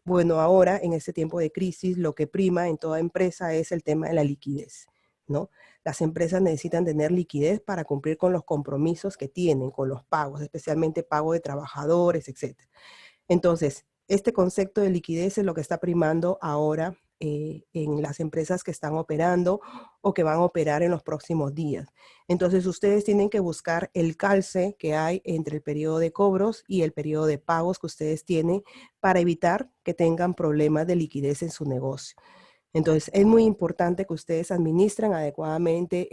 Bueno, ahora en este tiempo de crisis lo que prima en toda empresa es el tema de la liquidez, ¿no? Las empresas necesitan tener liquidez para cumplir con los compromisos que tienen, con los pagos, especialmente pago de trabajadores, etcétera. Entonces, este concepto de liquidez es lo que está primando ahora en las empresas que están operando o que van a operar en los próximos días. Entonces, ustedes tienen que buscar el calce que hay entre el periodo de cobros y el periodo de pagos que ustedes tienen para evitar que tengan problemas de liquidez en su negocio. Entonces, es muy importante que ustedes administren adecuadamente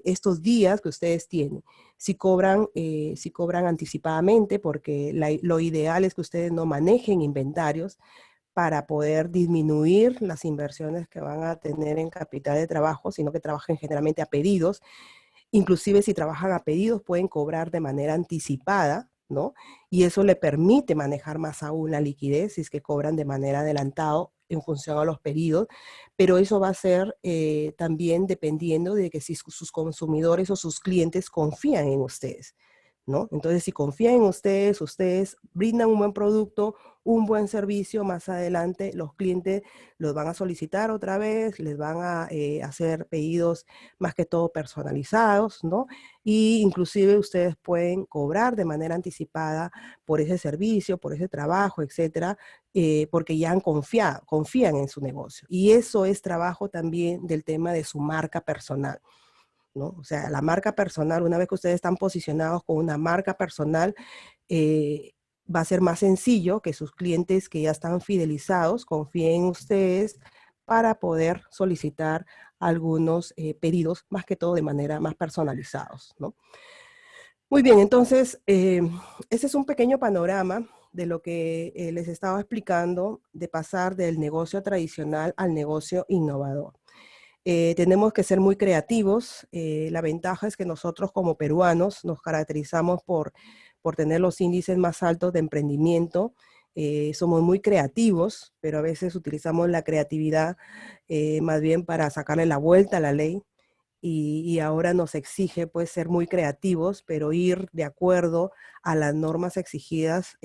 estos días que ustedes tienen. Si cobran anticipadamente, porque lo ideal es que ustedes no manejen inventarios para poder disminuir las inversiones que van a tener en capital de trabajo, sino que trabajen generalmente a pedidos. Inclusive si trabajan a pedidos pueden cobrar de manera anticipada, ¿no? Y eso le permite manejar más aún la liquidez si es que cobran de manera adelantada en función a los pedidos, pero eso va a ser también dependiendo de que si sus consumidores o sus clientes confían en ustedes, ¿no? Entonces, si confían en ustedes, ustedes brindan un buen producto, un buen servicio, más adelante los clientes los van a solicitar otra vez, les van a hacer pedidos más que todo personalizados, ¿no? Y inclusive ustedes pueden cobrar de manera anticipada por ese servicio, por ese trabajo, etcétera, porque ya confían en su negocio. Y eso es trabajo también del tema de su marca personal, ¿no? O sea, la marca personal, una vez que ustedes están posicionados con una marca personal, eh, va a ser más sencillo que sus clientes que ya están fidelizados confíen en ustedes para poder solicitar algunos pedidos, más que todo de manera más personalizados, ¿no? Muy bien, entonces, ese es un pequeño panorama de lo que les estaba explicando de pasar del negocio tradicional al negocio innovador. Tenemos que ser muy creativos. La ventaja es que nosotros como peruanos nos caracterizamos por tener los índices más altos de emprendimiento. Somos muy creativos, pero a veces utilizamos la creatividad más bien para sacarle la vuelta a la ley y ahora nos exige pues ser muy creativos, pero ir de acuerdo a las normas exigidas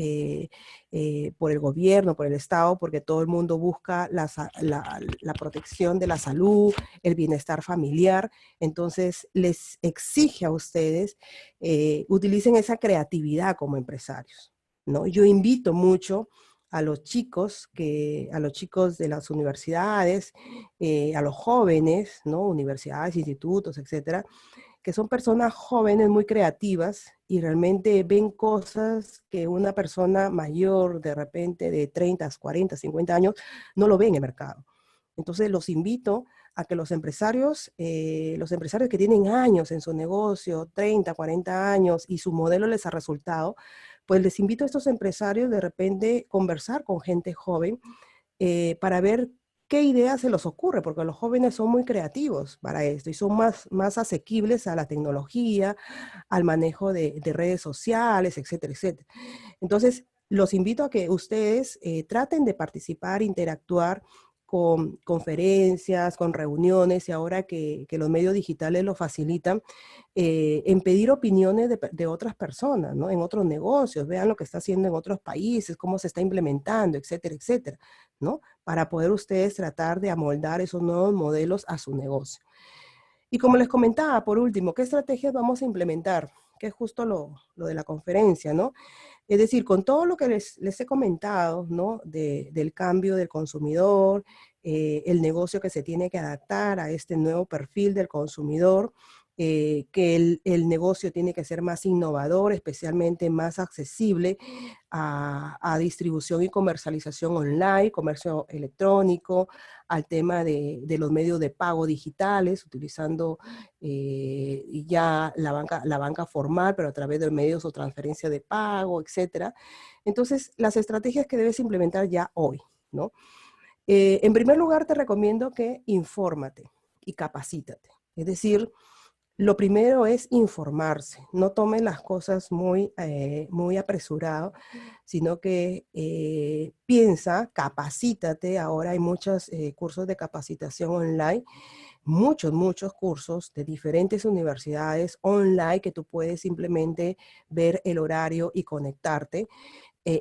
por el gobierno, por el Estado, porque todo el mundo busca la protección de la salud, el bienestar familiar. Entonces les exige a ustedes utilicen esa creatividad como empresarios, ¿no? Yo invito mucho a los chicos de las universidades, a los jóvenes, ¿no? Universidades, institutos, etcétera, que son personas jóvenes muy creativas y realmente ven cosas que una persona mayor, de repente de 30, 40, 50 años, no lo ve en el mercado. Entonces los invito a que los empresarios que tienen años en su negocio, 30, 40 años, y su modelo les ha resultado, pues les invito a estos empresarios de repente conversar con gente joven para ver qué ideas se les ocurre, porque los jóvenes son muy creativos para esto y son más asequibles a la tecnología, al manejo de redes sociales, etcétera, etcétera. Entonces, los invito a que ustedes traten de participar, interactuar con conferencias, con reuniones, y ahora que los medios digitales lo facilitan, en pedir opiniones de otras personas, ¿no? En otros negocios, vean lo que está haciendo en otros países, cómo se está implementando, etcétera, etcétera, ¿no? Para poder ustedes tratar de amoldar esos nuevos modelos a su negocio. Y como les comentaba, por último, ¿qué estrategias vamos a implementar? Que es justo lo de la conferencia, ¿no? Es decir, con todo lo que les he comentado, ¿no? Del cambio del consumidor, el negocio que se tiene que adaptar a este nuevo perfil del consumidor, que el negocio tiene que ser más innovador, especialmente más accesible a distribución y comercialización online, comercio electrónico, al tema de los medios de pago digitales, utilizando ya la banca formal, pero a través de medios o transferencia de pago, etcétera. Entonces, las estrategias que debes implementar ya hoy, ¿no? En primer lugar, te recomiendo que infórmate y capacítate. Es decir, lo primero es informarse. No tomes las cosas muy apresurado, sino que piensa, capacítate. Ahora hay muchos cursos de capacitación online, muchos cursos de diferentes universidades online que tú puedes simplemente ver el horario y conectarte.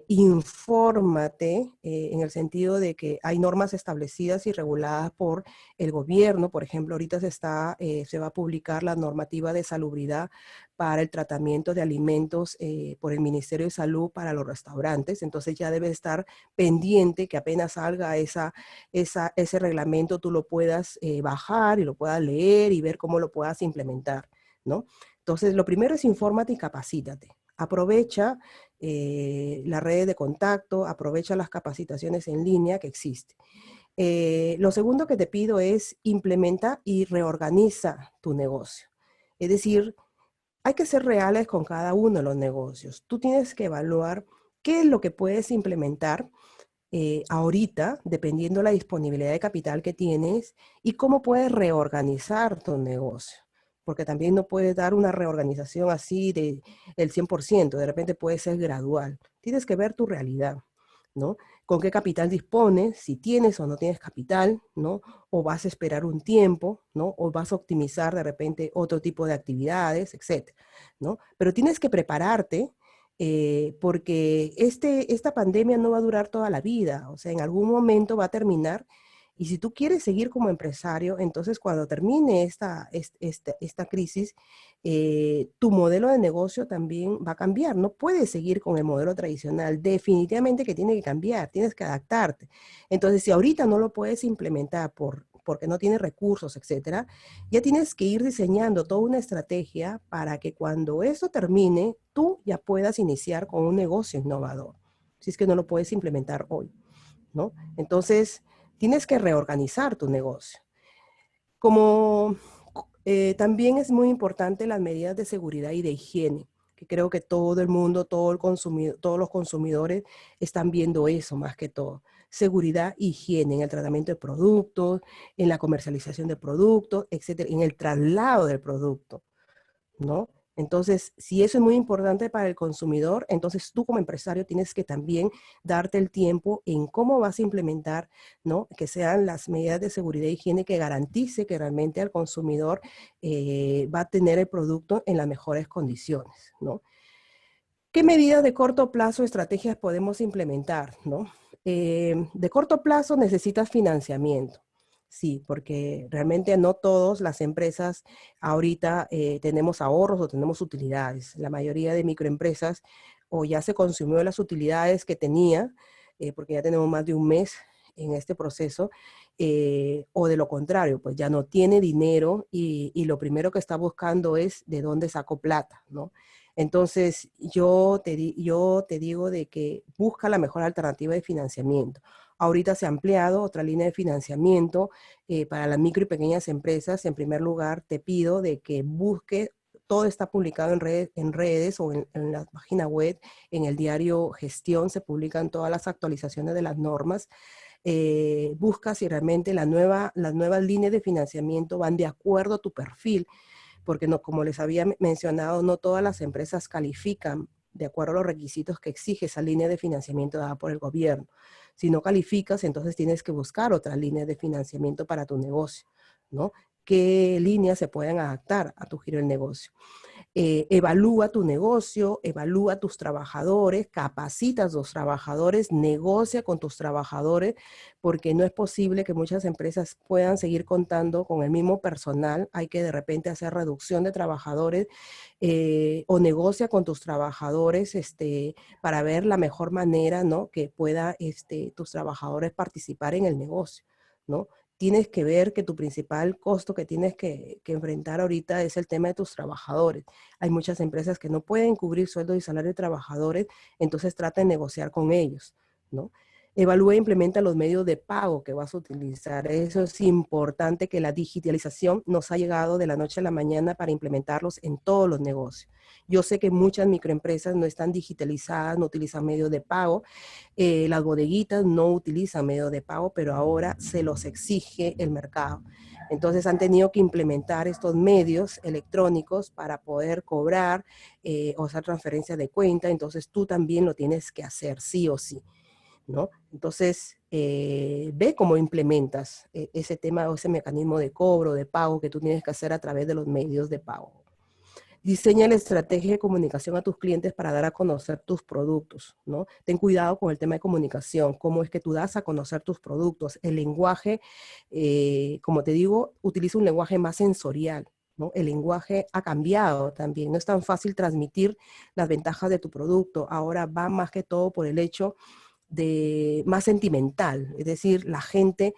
Infórmate en el sentido de que hay normas establecidas y reguladas por el gobierno. Por ejemplo, ahorita se va a publicar la normativa de salubridad para el tratamiento de alimentos por el Ministerio de Salud para los restaurantes. Entonces ya debe estar pendiente que apenas salga ese reglamento, tú lo puedas bajar y lo puedas leer y ver cómo lo puedas implementar, ¿no? Entonces, lo primero es infórmate y capacítate. Aprovecha las redes de contacto, aprovecha las capacitaciones en línea que existen. Lo segundo que te pido es implementa y reorganiza tu negocio. Es decir, hay que ser reales con cada uno de los negocios. Tú tienes que evaluar qué es lo que puedes implementar ahorita, dependiendo de la disponibilidad de capital que tienes, y cómo puedes reorganizar tu negocio. Porque también no puedes dar una reorganización así del 100%, de repente puede ser gradual. Tienes que ver tu realidad, ¿no? Con qué capital dispones, si tienes o no tienes capital, ¿no? O vas a esperar un tiempo, ¿no? O vas a optimizar de repente otro tipo de actividades, etcétera, ¿no? Pero tienes que prepararte porque esta pandemia no va a durar toda la vida, o sea, en algún momento va a terminar, y si tú quieres seguir como empresario, entonces cuando termine esta crisis, tu modelo de negocio también va a cambiar, no puedes seguir con el modelo tradicional, definitivamente que tiene que cambiar, tienes que adaptarte. Entonces, si ahorita no lo puedes implementar porque no tienes recursos, etcétera, ya tienes que ir diseñando toda una estrategia para que cuando eso termine, tú ya puedas iniciar con un negocio innovador, si es que no lo puedes implementar hoy, ¿no? Entonces, tienes que reorganizar tu negocio. Como también es muy importante las medidas de seguridad y de higiene, que creo que todo el mundo, todos los consumidores están viendo eso más que todo. Seguridad, higiene en el tratamiento de productos, en la comercialización de productos, etcétera, en el traslado del producto, ¿no? Entonces, si eso es muy importante para el consumidor, entonces tú como empresario tienes que también darte el tiempo en cómo vas a implementar, ¿no? Que sean las medidas de seguridad e higiene que garantice que realmente el consumidor va a tener el producto en las mejores condiciones, ¿no? ¿Qué medidas de corto plazo, estrategias podemos implementar, ¿no? De corto plazo necesitas financiamiento. Sí, porque realmente no todas las empresas ahorita tenemos ahorros o tenemos utilidades. La mayoría de microempresas o ya se consumió las utilidades que tenía, porque ya tenemos más de un mes, en este proceso, o de lo contrario, pues ya no tiene dinero y lo primero que está buscando es de dónde saco plata, ¿no? Entonces, yo te digo de que busca la mejor alternativa de financiamiento. Ahorita se ha ampliado otra línea de financiamiento para las micro y pequeñas empresas. En primer lugar, te pido de que busque, todo está publicado en redes o en la página web, en el diario Gestión, se publican todas las actualizaciones de las normas. Busca si realmente las nuevas líneas de financiamiento van de acuerdo a tu perfil, porque no, como les había mencionado, no todas las empresas califican de acuerdo a los requisitos que exige esa línea de financiamiento dada por el gobierno. Si no calificas, entonces tienes que buscar otras líneas de financiamiento para tu negocio, ¿no? ¿Qué líneas se pueden adaptar a tu giro del negocio? Evalúa tu negocio, evalúa tus trabajadores, capacita a tus trabajadores, negocia con tus trabajadores, porque no es posible que muchas empresas puedan seguir contando con el mismo personal. Hay que de repente hacer reducción de trabajadores o negocia con tus trabajadores para ver la mejor manera, ¿no?, que pueda tus trabajadores participar en el negocio, ¿no? Tienes que ver que tu principal costo que tienes que enfrentar ahorita es el tema de tus trabajadores. Hay muchas empresas que no pueden cubrir sueldos y salario de trabajadores, entonces trata de negociar con ellos, ¿no? Evalúa e implementa los medios de pago que vas a utilizar. Eso es importante, que la digitalización nos ha llegado de la noche a la mañana para implementarlos en todos los negocios. Yo sé que muchas microempresas no están digitalizadas, no utilizan medios de pago. Las bodeguitas no utilizan medios de pago, pero ahora se los exige el mercado. Entonces han tenido que implementar estos medios electrónicos para poder cobrar o hacer transferencias de cuenta. Entonces tú también lo tienes que hacer sí o sí, ¿no? Entonces, ve cómo implementas ese tema o ese mecanismo de cobro, de pago que tú tienes que hacer a través de los medios de pago. Diseña la estrategia de comunicación a tus clientes para dar a conocer tus productos, ¿no? Ten cuidado con el tema de comunicación, cómo es que tú das a conocer tus productos. El lenguaje, como te digo, utiliza un lenguaje más sensorial, ¿no? El lenguaje ha cambiado también. No es tan fácil transmitir las ventajas de tu producto. Ahora va más que todo por el hecho de más sentimental, es decir, la gente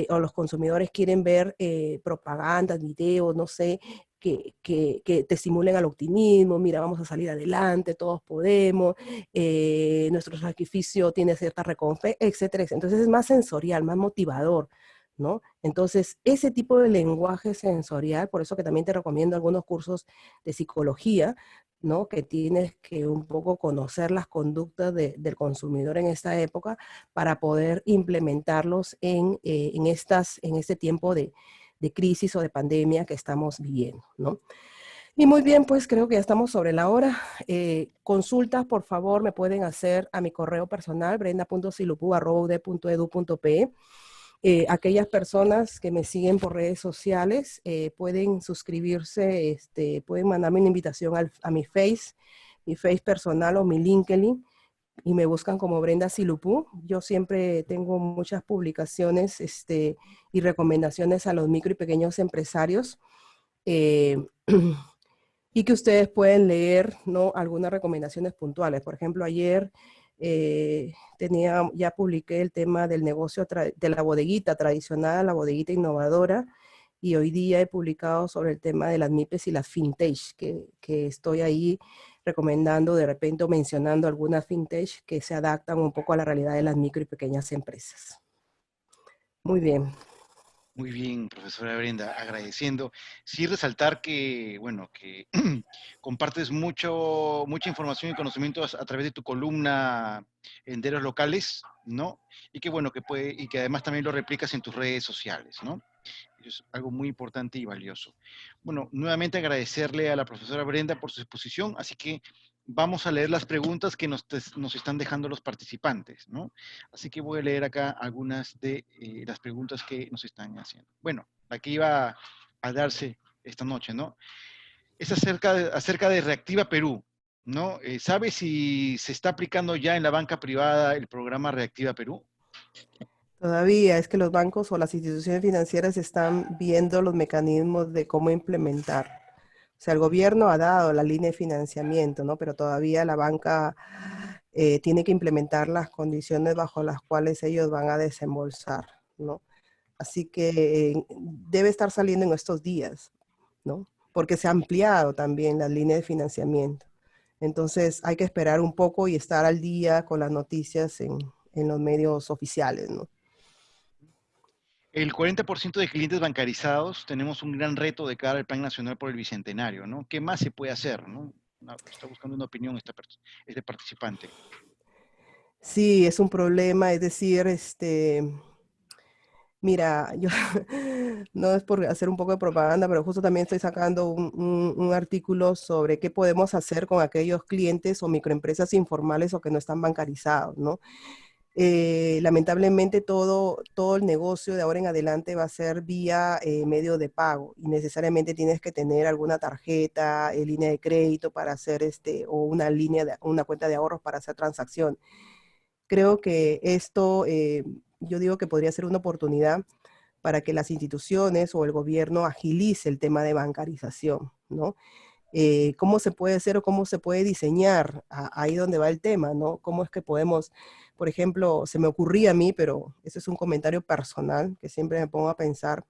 o los consumidores quieren ver propagandas, videos, no sé, que te estimulen al optimismo. Mira, vamos a salir adelante, todos podemos, nuestro sacrificio tiene cierta recompensa, etcétera, etcétera. Entonces es más sensorial, más motivador, ¿no? Entonces, ese tipo de lenguaje sensorial, por eso que también te recomiendo algunos cursos de psicología, ¿no? Que tienes que un poco conocer las conductas del consumidor en esta época para poder implementarlos en este tiempo de crisis o de pandemia que estamos viviendo, ¿no? Y muy bien, pues creo que ya estamos sobre la hora. Consultas, por favor, me pueden hacer a mi correo personal, brenda.silupu@ud.edu.pe. Aquellas personas que me siguen por redes sociales pueden suscribirse, pueden mandarme una invitación a mi Face personal o mi LinkedIn, y me buscan como Brenda Silupú. Yo siempre tengo muchas publicaciones y recomendaciones a los micro y pequeños empresarios, eh, y que ustedes pueden leer, ¿no?, algunas recomendaciones puntuales. Por ejemplo, ayer ya publiqué el tema del negocio de la bodeguita tradicional, la bodeguita innovadora, y hoy día he publicado sobre el tema de las MIPES y las fintech, que estoy ahí recomendando de repente o mencionando algunas fintech que se adaptan un poco a la realidad de las micro y pequeñas empresas. Muy bien. Muy bien, profesora Brenda, agradeciendo. Sí, resaltar que, bueno, que compartes mucha información y conocimientos a través de tu columna en diarios locales, ¿no? Y que, bueno, y que además también lo replicas en tus redes sociales, ¿no? Es algo muy importante y valioso. Bueno, nuevamente agradecerle a la profesora Brenda por su exposición, así que vamos a leer las preguntas que nos están dejando los participantes, ¿no? Así que voy a leer acá algunas de las preguntas que nos están haciendo. Bueno, la que iba a darse esta noche, ¿no? Es acerca de Reactiva Perú, ¿no? ¿Sabe si se está aplicando ya en la banca privada el programa Reactiva Perú? Todavía es que los bancos o las instituciones financieras están viendo los mecanismos de cómo implementar. O sea, el gobierno ha dado la línea de financiamiento, ¿no? Pero todavía la banca tiene que implementar las condiciones bajo las cuales ellos van a desembolsar, ¿no? Así que debe estar saliendo en estos días, ¿no? Porque se ha ampliado también la línea de financiamiento. Entonces hay que esperar un poco y estar al día con las noticias en los medios oficiales, ¿no? El 40% de clientes bancarizados tenemos un gran reto de cara al Plan Nacional por el Bicentenario, ¿no? ¿Qué más se puede hacer, no? Está buscando una opinión este participante. Sí, es un problema, es decir, mira, yo no es por hacer un poco de propaganda, pero justo también estoy sacando un artículo sobre qué podemos hacer con aquellos clientes o microempresas informales o que no están bancarizados, ¿no? Lamentablemente todo el negocio de ahora en adelante va a ser vía medio de pago y necesariamente tienes que tener alguna tarjeta, línea de crédito para hacer o una cuenta de ahorros para hacer transacción. Creo que esto, yo digo que podría ser una oportunidad para que las instituciones o el gobierno agilice el tema de bancarización, ¿no? ¿Cómo se puede hacer o cómo se puede diseñar? Ahí donde va el tema, ¿no? ¿Cómo es que podemos, por ejemplo, se me ocurría a mí, pero ese es un comentario personal que siempre me pongo a pensar,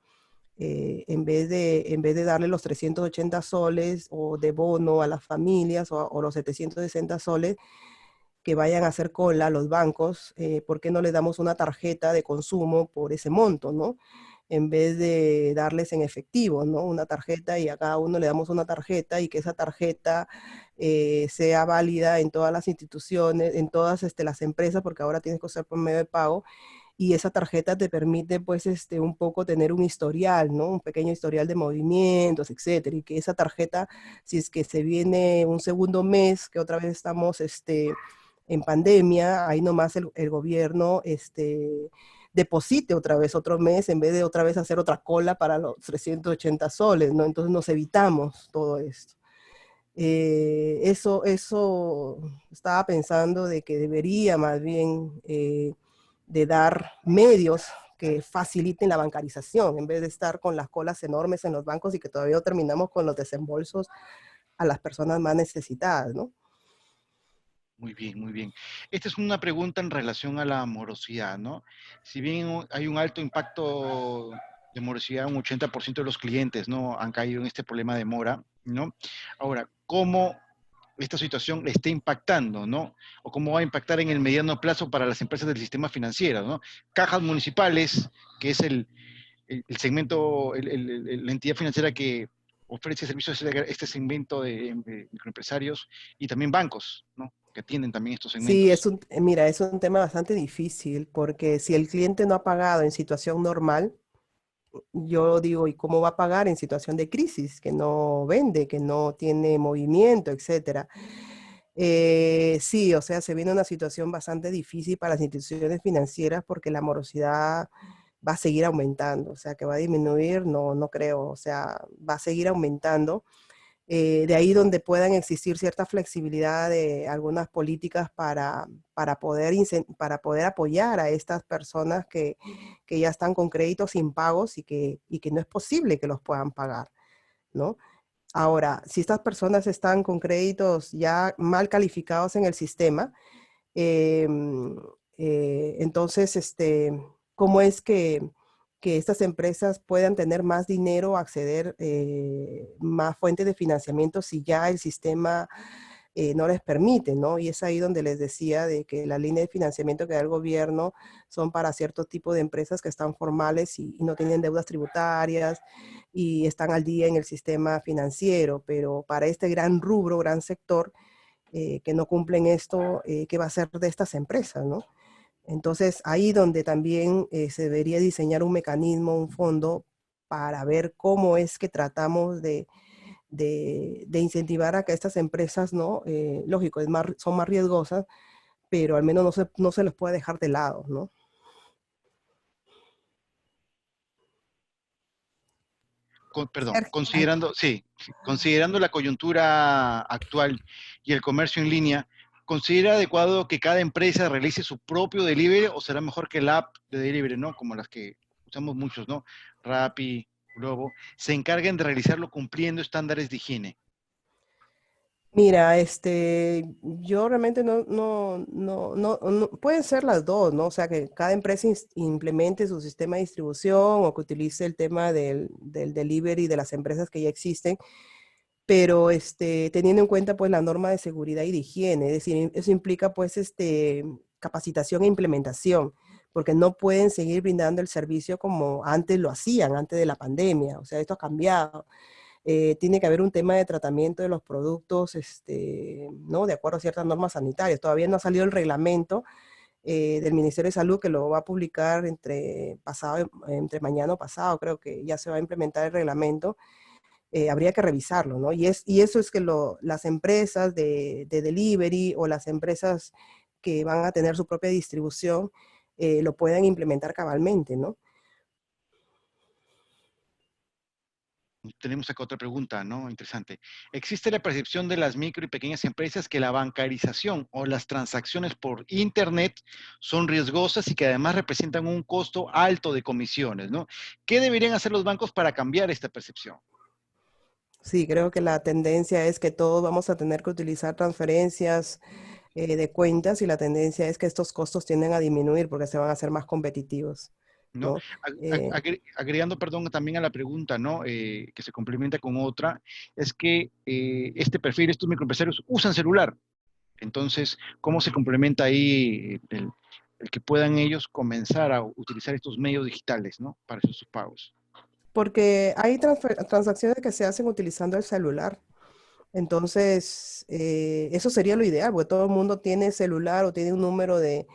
en vez de darle los 380 soles o de bono a las familias o los 760 soles, que vayan a hacer cola a los bancos, ¿por qué no le damos una tarjeta de consumo por ese monto, ¿no? En vez de darles en efectivo, ¿no? Una tarjeta y a cada uno le damos una tarjeta y que esa tarjeta sea válida en todas las instituciones, en todas las empresas, porque ahora tienes que usar por medio de pago y esa tarjeta te permite pues un poco tener un historial, ¿no? Un pequeño historial de movimientos, etcétera, y que esa tarjeta, si es que se viene un segundo mes, que otra vez estamos en pandemia, ahí nomás el gobierno deposite otra vez otro mes en vez de otra vez hacer otra cola para los 380 soles, ¿no? Entonces nos evitamos todo esto. Eso estaba pensando de que debería más bien de dar medios que faciliten la bancarización en vez de estar con las colas enormes en los bancos y que todavía terminamos con los desembolsos a las personas más necesitadas, ¿no? Muy bien, muy bien. Esta es una pregunta en relación a la morosidad, ¿no? Si bien hay un alto impacto de morosidad, un 80% de los clientes, ¿no? Han caído en este problema de mora, ¿no? Ahora, ¿cómo esta situación le está impactando, ¿no? O cómo va a impactar en el mediano plazo para las empresas del sistema financiero, ¿no? Cajas municipales, que es el segmento, la entidad financiera que ofrece servicios a este segmento de microempresarios y también bancos, ¿no? Que atienden también estos Sí, segmentos. mira, es un tema bastante difícil porque si el cliente no ha pagado en situación normal, yo digo, ¿y cómo va a pagar en situación de crisis? Que no vende, que no tiene movimiento, etcétera. Sí, o sea, se viene una situación bastante difícil para las instituciones financieras porque la morosidad va a seguir aumentando, o sea, que va a disminuir, no, no creo, o sea, va a seguir aumentando. De ahí donde puedan existir cierta flexibilidad de algunas políticas para poder apoyar a estas personas que ya están con créditos impagos y que no es posible que los puedan pagar, ¿no? Ahora, si estas personas están con créditos ya mal calificados en el sistema, eh, entonces, ¿cómo es que estas empresas puedan tener más dinero, acceder más fuentes de financiamiento si ya el sistema no les permite, ¿no? Y es ahí donde les decía de que la línea de financiamiento que da el gobierno son para cierto tipo de empresas que están formales y no tienen deudas tributarias y están al día en el sistema financiero, pero para este gran rubro, gran sector, que no cumplen esto, ¿qué va a ser de estas empresas, no? Entonces, ahí donde también se debería diseñar un mecanismo, un fondo, para ver cómo es que tratamos de incentivar a que estas empresas, ¿no? Lógico, son más riesgosas, pero al menos no se les puede dejar de lado, ¿no? Perdón, Sergio, ay, sí, considerando la coyuntura actual y el comercio en línea, ¿considera adecuado que cada empresa realice su propio delivery o será mejor que la app de delivery, ¿no? Como las que usamos muchos, ¿no? Rappi, Globo, se encarguen de realizarlo cumpliendo estándares de higiene? Mira, yo realmente pueden ser las dos, ¿no? O sea, que cada empresa implemente su sistema de distribución o que utilice el tema del delivery de las empresas que ya existen, pero teniendo en cuenta pues la norma de seguridad y de higiene, es decir, eso implica pues capacitación e implementación, porque no pueden seguir brindando el servicio como antes lo hacían, antes de la pandemia, o sea, esto ha cambiado. Tiene que haber un tema de tratamiento de los productos, ¿no? De acuerdo a ciertas normas sanitarias. Todavía no ha salido el reglamento del Ministerio de Salud que lo va a publicar entre mañana o pasado, creo que ya se va a implementar el reglamento. Habría que revisarlo, ¿no? Y eso es que las empresas de delivery o las empresas que van a tener su propia distribución lo puedan implementar cabalmente, ¿no? Tenemos acá otra pregunta, ¿no? Interesante. ¿Existe la percepción de las micro y pequeñas empresas que la bancarización o las transacciones por Internet son riesgosas y que además representan un costo alto de comisiones, ¿no? ¿Qué deberían hacer los bancos para cambiar esta percepción? Sí, creo que la tendencia es que todos vamos a tener que utilizar transferencias de cuentas y la tendencia es que estos costos tienden a disminuir porque se van a hacer más competitivos, ¿No? ¿no? Eh, Agregando, perdón, también a la pregunta, ¿no? Que se complementa con otra, es que este perfil, estos microempresarios usan celular. Entonces, ¿cómo se complementa ahí el que puedan ellos comenzar a utilizar estos medios digitales, ¿no? Para hacer sus pagos? Porque hay transacciones que se hacen utilizando el celular. Entonces, eso sería lo ideal, porque todo el mundo tiene celular o tiene un número de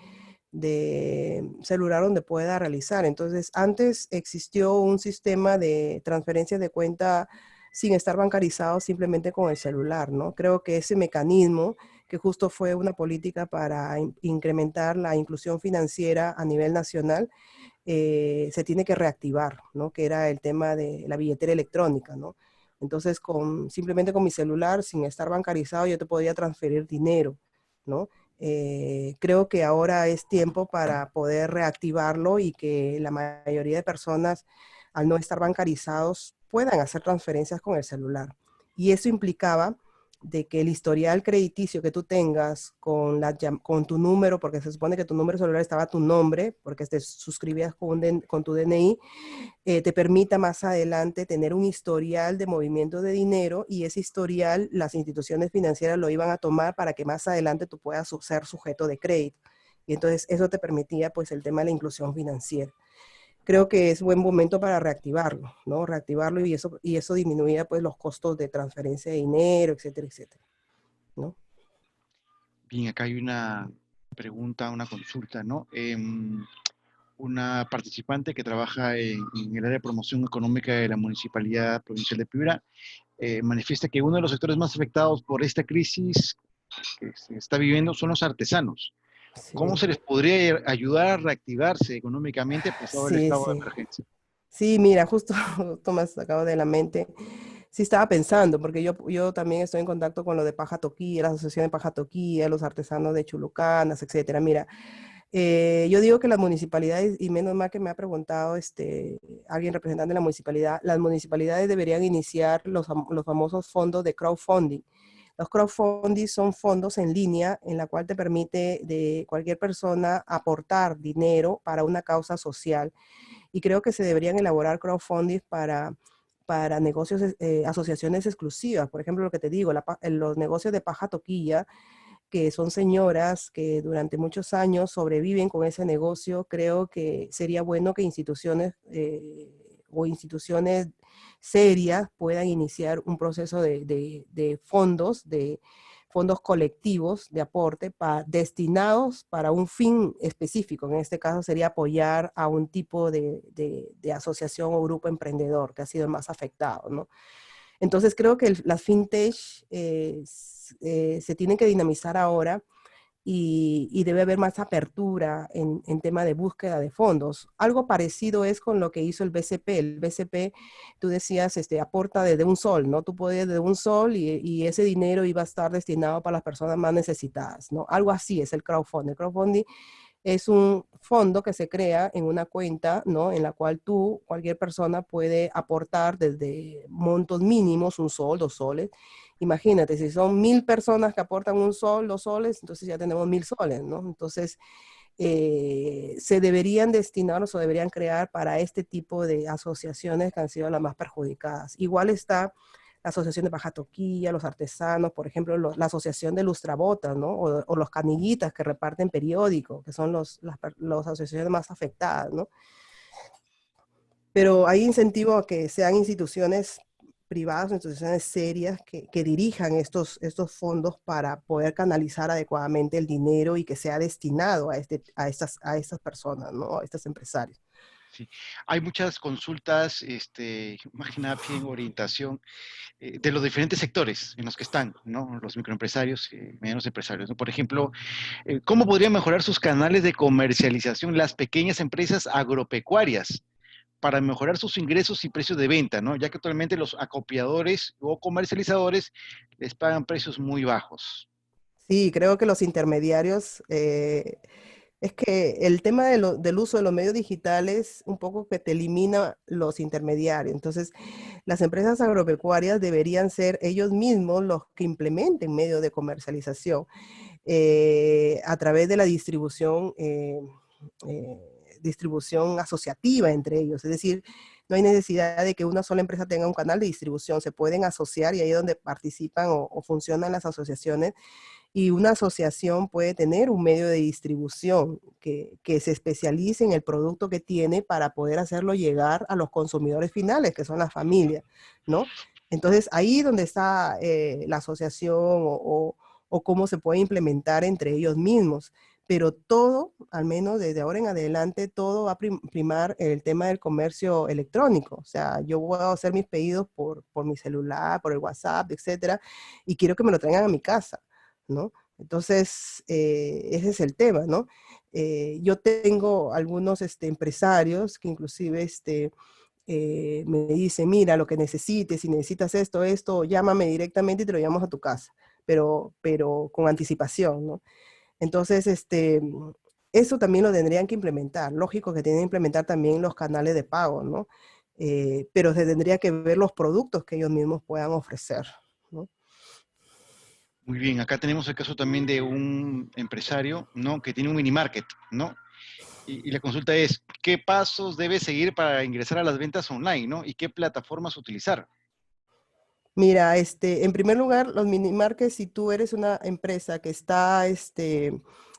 celular donde pueda realizar. Entonces, antes existió un sistema de transferencias de cuenta sin estar bancarizado simplemente con el celular, ¿no? Creo que ese mecanismo, que justo fue una política para incrementar la inclusión financiera a nivel nacional, se tiene que reactivar, ¿no? Que era el tema de la billetera electrónica, ¿no? Entonces, simplemente con mi celular, sin estar bancarizado, yo te podía transferir dinero, ¿no? Creo que ahora es tiempo para poder reactivarlo y que la mayoría de personas, al no estar bancarizados, puedan hacer transferencias con el celular. Y eso implicaba de que el historial crediticio que tú tengas con tu número, porque se supone que tu número celular estaba tu nombre, porque te suscribías con tu DNI, te permita más adelante tener un historial de movimiento de dinero y ese historial las instituciones financieras lo iban a tomar para que más adelante tú puedas ser sujeto de crédito. Y entonces eso te permitía pues el tema de la inclusión financiera. Creo que es buen momento para reactivarlo, ¿no? Reactivarlo y eso disminuía pues los costos de transferencia de dinero, etcétera, etcétera, ¿no? Bien, acá hay una pregunta, una consulta, ¿no? Una participante que trabaja en el área de promoción económica de la Municipalidad Provincial de Piura manifiesta que uno de los sectores más afectados por esta crisis que se está viviendo son los artesanos. ¿Cómo Sí, se les podría ayudar a reactivarse económicamente pasado el sí, estado de sí. emergencia? Sí, mira, justo Tomás acaba de la mente. Sí estaba pensando, porque yo también estoy en contacto con lo de Paja Toquilla, la Asociación de Paja Toquilla, los artesanos de Chulucanas, etcétera. Mira, yo digo que las municipalidades, y menos mal que me ha preguntado alguien representante de la municipalidad, las municipalidades deberían iniciar los famosos fondos de crowdfunding. Los crowdfunding son fondos en línea en la cual te permite de cualquier persona aportar dinero para una causa social y creo que se deberían elaborar crowdfunding para negocios, asociaciones exclusivas. Por ejemplo, lo que te digo, los negocios de paja toquilla, que son señoras que durante muchos años sobreviven con ese negocio, creo que sería bueno que instituciones o instituciones serias puedan iniciar un proceso de fondos colectivos de aporte destinados para un fin específico. En este caso sería apoyar a un tipo de asociación o grupo emprendedor que ha sido el más afectado, ¿no? Entonces creo que las fintech se tienen que dinamizar ahora y debe haber más apertura en tema de búsqueda de fondos. Algo parecido es con lo que hizo el BCP. El BCP, tú decías, aporta desde un sol, ¿no? Tú podías desde un sol y ese dinero iba a estar destinado para las personas más necesitadas, ¿no? Algo así es el crowdfunding. El crowdfunding es un fondo que se crea en una cuenta, ¿no? En la cual cualquier persona puede aportar desde montos mínimos, 1 sol, 2 soles. Imagínate, si son 1000 personas que aportan 1 sol, 2 soles, entonces ya tenemos 1000 soles, ¿no? Entonces, se deberían destinar o se deberían crear para este tipo de asociaciones que han sido las más perjudicadas. Igual está la Asociación de Baja Toquilla, los artesanos, por ejemplo, la Asociación de Lustrabotas, ¿no? O los caniguitas que reparten periódicos, que son las asociaciones más afectadas, ¿no? Pero hay incentivo a que sean instituciones privadas, instituciones serias que dirijan estos fondos para poder canalizar adecuadamente el dinero y que sea destinado a estas personas, ¿no? A estos empresarios. Sí. Hay muchas consultas, más que nada piden orientación de los diferentes sectores en los que están, ¿no? Los microempresarios, medianos empresarios, ¿no? Por ejemplo, ¿cómo podrían mejorar sus canales de comercialización las pequeñas empresas agropecuarias para mejorar sus ingresos y precios de venta, ¿no? Ya que actualmente los acopiadores o comercializadores les pagan precios muy bajos. Sí, creo que los intermediarios, es que el tema del uso de los medios digitales un poco que te elimina los intermediarios. Entonces, las empresas agropecuarias deberían ser ellos mismos los que implementen medios de comercialización a través de la eh, distribución asociativa entre ellos. Es decir, no hay necesidad de que una sola empresa tenga un canal de distribución, se pueden asociar y ahí es donde participan o funcionan las asociaciones y una asociación puede tener un medio de distribución que se especialice en el producto que tiene para poder hacerlo llegar a los consumidores finales, que son las familias, ¿no? Entonces, ahí donde está la asociación o cómo se puede implementar entre ellos mismos. Pero todo, al menos desde ahora en adelante, todo va a primar el tema del comercio electrónico. O sea, yo voy a hacer mis pedidos por mi celular, por el WhatsApp, etcétera, y quiero que me lo traigan a mi casa, ¿no? Entonces, ese es el tema, ¿no? Yo tengo algunos empresarios que inclusive me dicen, mira, lo que necesites, si necesitas esto, llámame directamente y te lo llevamos a tu casa, pero con anticipación, ¿no? Entonces, eso también lo tendrían que implementar. Lógico que tienen que implementar también los canales de pago, ¿no? Pero se tendría que ver los productos que ellos mismos puedan ofrecer, ¿no? Muy bien, acá tenemos el caso también de un empresario, ¿no? Que tiene un mini market, ¿no? Y la consulta es, ¿qué pasos debe seguir para ingresar a las ventas online, ¿no? ¿Y qué plataformas utilizar? Mira, en primer lugar, los mini markets, si tú eres una empresa que está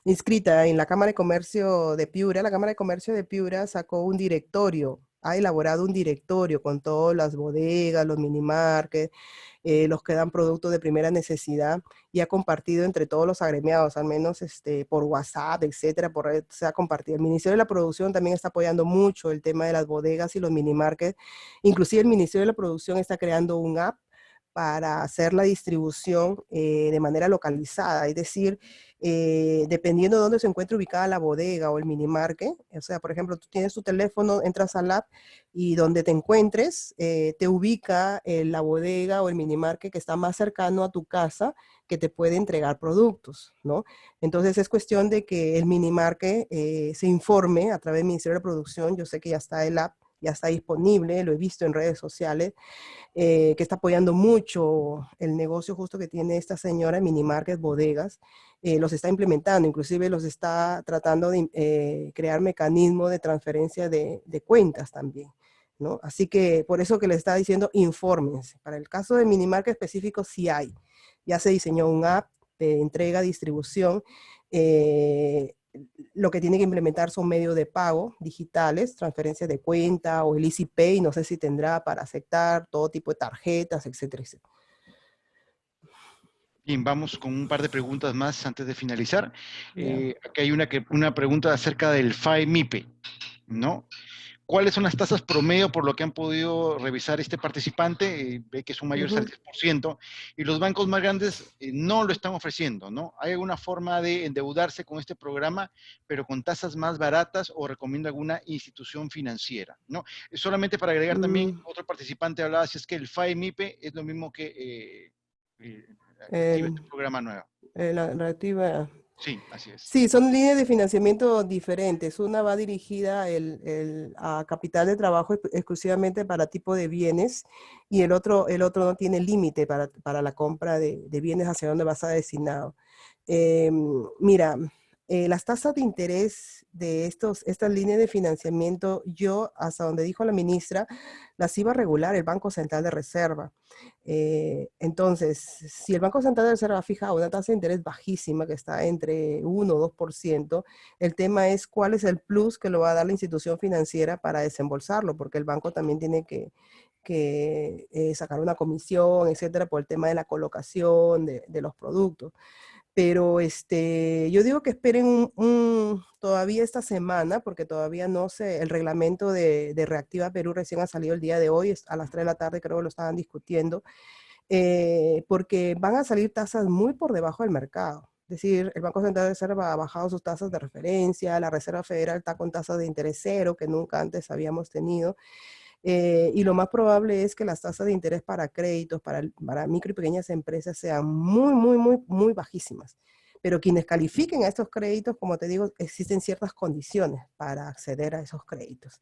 inscrita en la Cámara de Comercio de Piura, la Cámara de Comercio de Piura sacó un directorio, ha elaborado un directorio con todas las bodegas, los mini markets, los que dan productos de primera necesidad y ha compartido entre todos los agremiados, al menos por WhatsApp, etcétera, por red se ha compartido. El Ministerio de la Producción también está apoyando mucho el tema de las bodegas y los mini markets. Inclusive el Ministerio de la Producción está creando un app para hacer la distribución de manera localizada, es decir, dependiendo de dónde se encuentre ubicada la bodega o el mini market, o sea, por ejemplo, tú tienes tu teléfono, entras al app y donde te encuentres, te ubica la bodega o el mini market que está más cercano a tu casa que te puede entregar productos, ¿no? Entonces es cuestión de que el mini market se informe a través del Ministerio de Producción, yo sé que ya está el app, ya está disponible, lo he visto en redes sociales, que está apoyando mucho el negocio justo que tiene esta señora, Mini Market Bodegas, los está implementando, inclusive los está tratando de crear mecanismos de transferencia de cuentas también, ¿no? Así que por eso que le está diciendo infórmense. Para el caso de Mini Market específico sí hay. Ya se diseñó un app de entrega, distribución, lo que tiene que implementar son medios de pago digitales, transferencias de cuenta o el Easy Pay, no sé si tendrá para aceptar todo tipo de tarjetas, etcétera, etcétera. Bien, vamos con un par de preguntas más antes de finalizar. Ya. Aquí hay una pregunta acerca del FAE-MIPE, ¿no? ¿Cuáles son las tasas promedio por lo que han podido revisar este participante? Ve que son mayores al Ujú. 10% y los bancos más grandes no lo están ofreciendo, ¿no? ¿Hay alguna forma de endeudarse con este programa, pero con tasas más baratas o recomienda alguna institución financiera, ¿no? Solamente para agregar también, Mm, otro participante hablaba si es que el FAE-MIPE es lo mismo que eh, active el- este programa nuevo. la relativa. Sí, así es. Sí, son líneas de financiamiento diferentes. Una va dirigida a capital de trabajo exclusivamente para tipo de bienes y el otro no tiene límite para la compra de bienes hacia dónde vas a destinado. Mira, las tasas de interés de estas líneas de financiamiento, yo, hasta donde dijo la ministra, las iba a regular el Banco Central de Reserva. Entonces, si el Banco Central de Reserva ha fijado una tasa de interés bajísima, que está entre 1 o 2%, el tema es cuál es el plus que lo va a dar la institución financiera para desembolsarlo, porque el banco también tiene que sacar una comisión, etcétera, por el tema de la colocación de los productos. Pero yo digo que esperen todavía esta semana, porque todavía no sé, el reglamento de Reactiva Perú recién ha salido el día de hoy, a las 3 de la tarde creo que lo estaban discutiendo, porque van a salir tasas muy por debajo del mercado. Es decir, el Banco Central de Reserva ha bajado sus tasas de referencia, la Reserva Federal está con tasas de interés cero que nunca antes habíamos tenido. Y lo más probable es que las tasas de interés para créditos, para micro y pequeñas empresas sean muy, muy, muy, muy bajísimas. Pero quienes califiquen a estos créditos, como te digo, existen ciertas condiciones para acceder a esos créditos.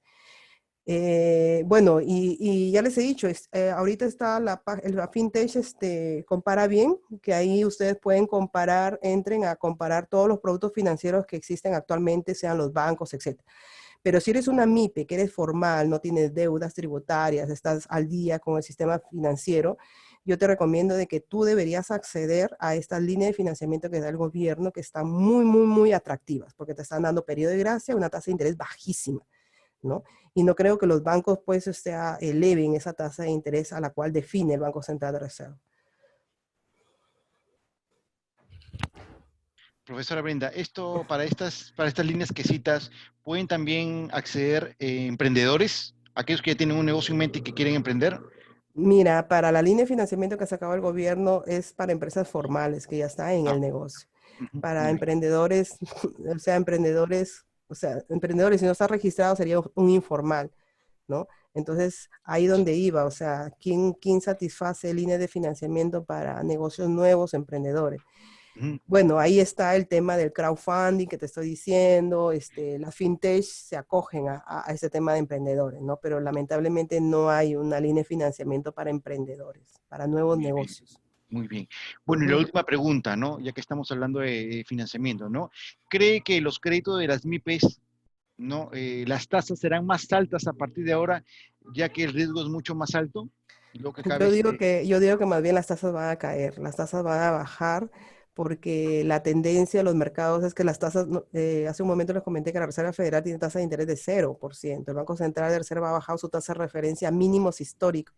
Bueno, y ya les he dicho, ahorita está la FinTech, compara bien, que ahí ustedes pueden comparar, entren a comparar todos los productos financieros que existen actualmente, sean los bancos, etc. Pero si eres una MIPE, que eres formal, no tienes deudas tributarias, estás al día con el sistema financiero, yo te recomiendo de que tú deberías acceder a estas líneas de financiamiento que da el gobierno, que están muy, muy, muy atractivas, porque te están dando periodo de gracia, una tasa de interés bajísima, ¿no? Y no creo que los bancos, pues, eleven esa tasa de interés a la cual define el Banco Central de Reserva. Profesora Brenda, para estas líneas que citas, ¿pueden también acceder emprendedores, aquellos que ya tienen un negocio en mente y que quieren emprender? Mira, para la línea de financiamiento que ha sacado el gobierno es para empresas formales que ya están en Ah, el negocio. ujú, Para muy bien. emprendedores, emprendedores, si no está registrado sería un informal, ¿no? Entonces, ahí donde iba, o sea, ¿quién satisface líneas de financiamiento para negocios nuevos, emprendedores? Ujú. Bueno, ahí está el tema del crowdfunding que te estoy diciendo, la fintech se acogen a ese tema de emprendedores, ¿no? Pero lamentablemente no hay una línea de financiamiento para emprendedores, para nuevos Muy bien, negocios. muy bien. Bueno, y la Ujú. última pregunta, ¿no? Ya que estamos hablando de financiamiento, ¿no? ¿Cree que los créditos de las MIPES, ¿no? Las tasas serán más altas a partir de ahora, ya que el riesgo es mucho más alto? Y lo que cabe, Yo digo que más bien las tasas van a caer, las tasas van a bajar, porque la tendencia de los mercados es que las tasas, hace un momento les comenté que la Reserva Federal tiene tasa de interés de 0%, el Banco Central de Reserva ha bajado su tasa de referencia a mínimos históricos.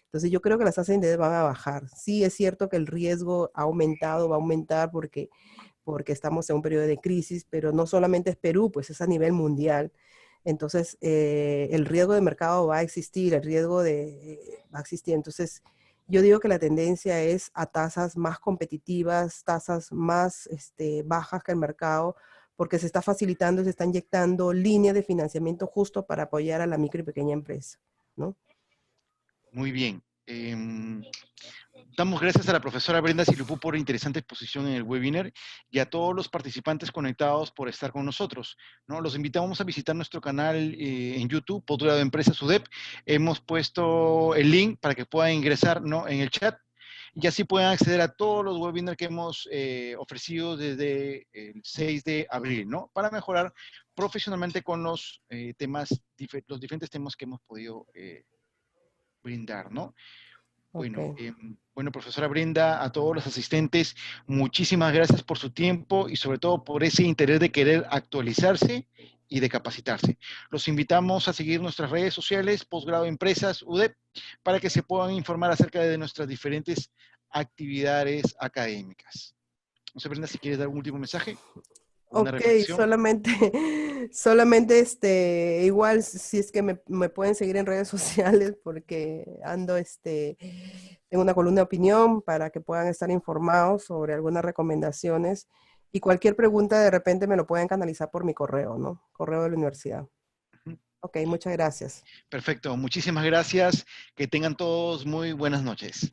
Entonces yo creo que las tasas de interés van a bajar. Sí es cierto que el riesgo ha aumentado, va a aumentar porque estamos en un periodo de crisis, pero no solamente es Perú, pues es a nivel mundial. Entonces, el riesgo de mercado va a existir, va a existir. Entonces, yo digo que la tendencia es a tasas más competitivas, tasas más bajas que el mercado, porque se está facilitando, se está inyectando líneas de financiamiento justo para apoyar a la micro y pequeña empresa, ¿no? muy bien. Damos gracias a la profesora Brenda Silupú por la interesante exposición en el webinar y a todos los participantes conectados por estar con nosotros, ¿no? Los invitamos a visitar nuestro canal en YouTube, Posgrado de Empresas UDEP. Hemos puesto el link para que puedan ingresar, ¿no? En el chat y así puedan acceder a todos los webinars que hemos ofrecido desde el 6 de abril, ¿no? Para mejorar profesionalmente con los los diferentes temas que hemos podido brindar, ¿no? Ok. Bueno, profesora Brenda, a todos los asistentes, muchísimas gracias por su tiempo y sobre todo por ese interés de querer actualizarse y de capacitarse. Los invitamos a seguir nuestras redes sociales, Posgrado Empresas, UDEP, para que se puedan informar acerca de nuestras diferentes actividades académicas. No sé, Brenda, si quieres dar un último mensaje, una Ok, reflexión. solamente, solamente igual si es que me pueden seguir en redes sociales porque ando en una columna de opinión para que puedan estar informados sobre algunas recomendaciones y cualquier pregunta de repente me lo pueden canalizar por mi correo, ¿no? Correo de la universidad. Ok, muchas gracias. Perfecto, muchísimas gracias. Que tengan todos muy buenas noches.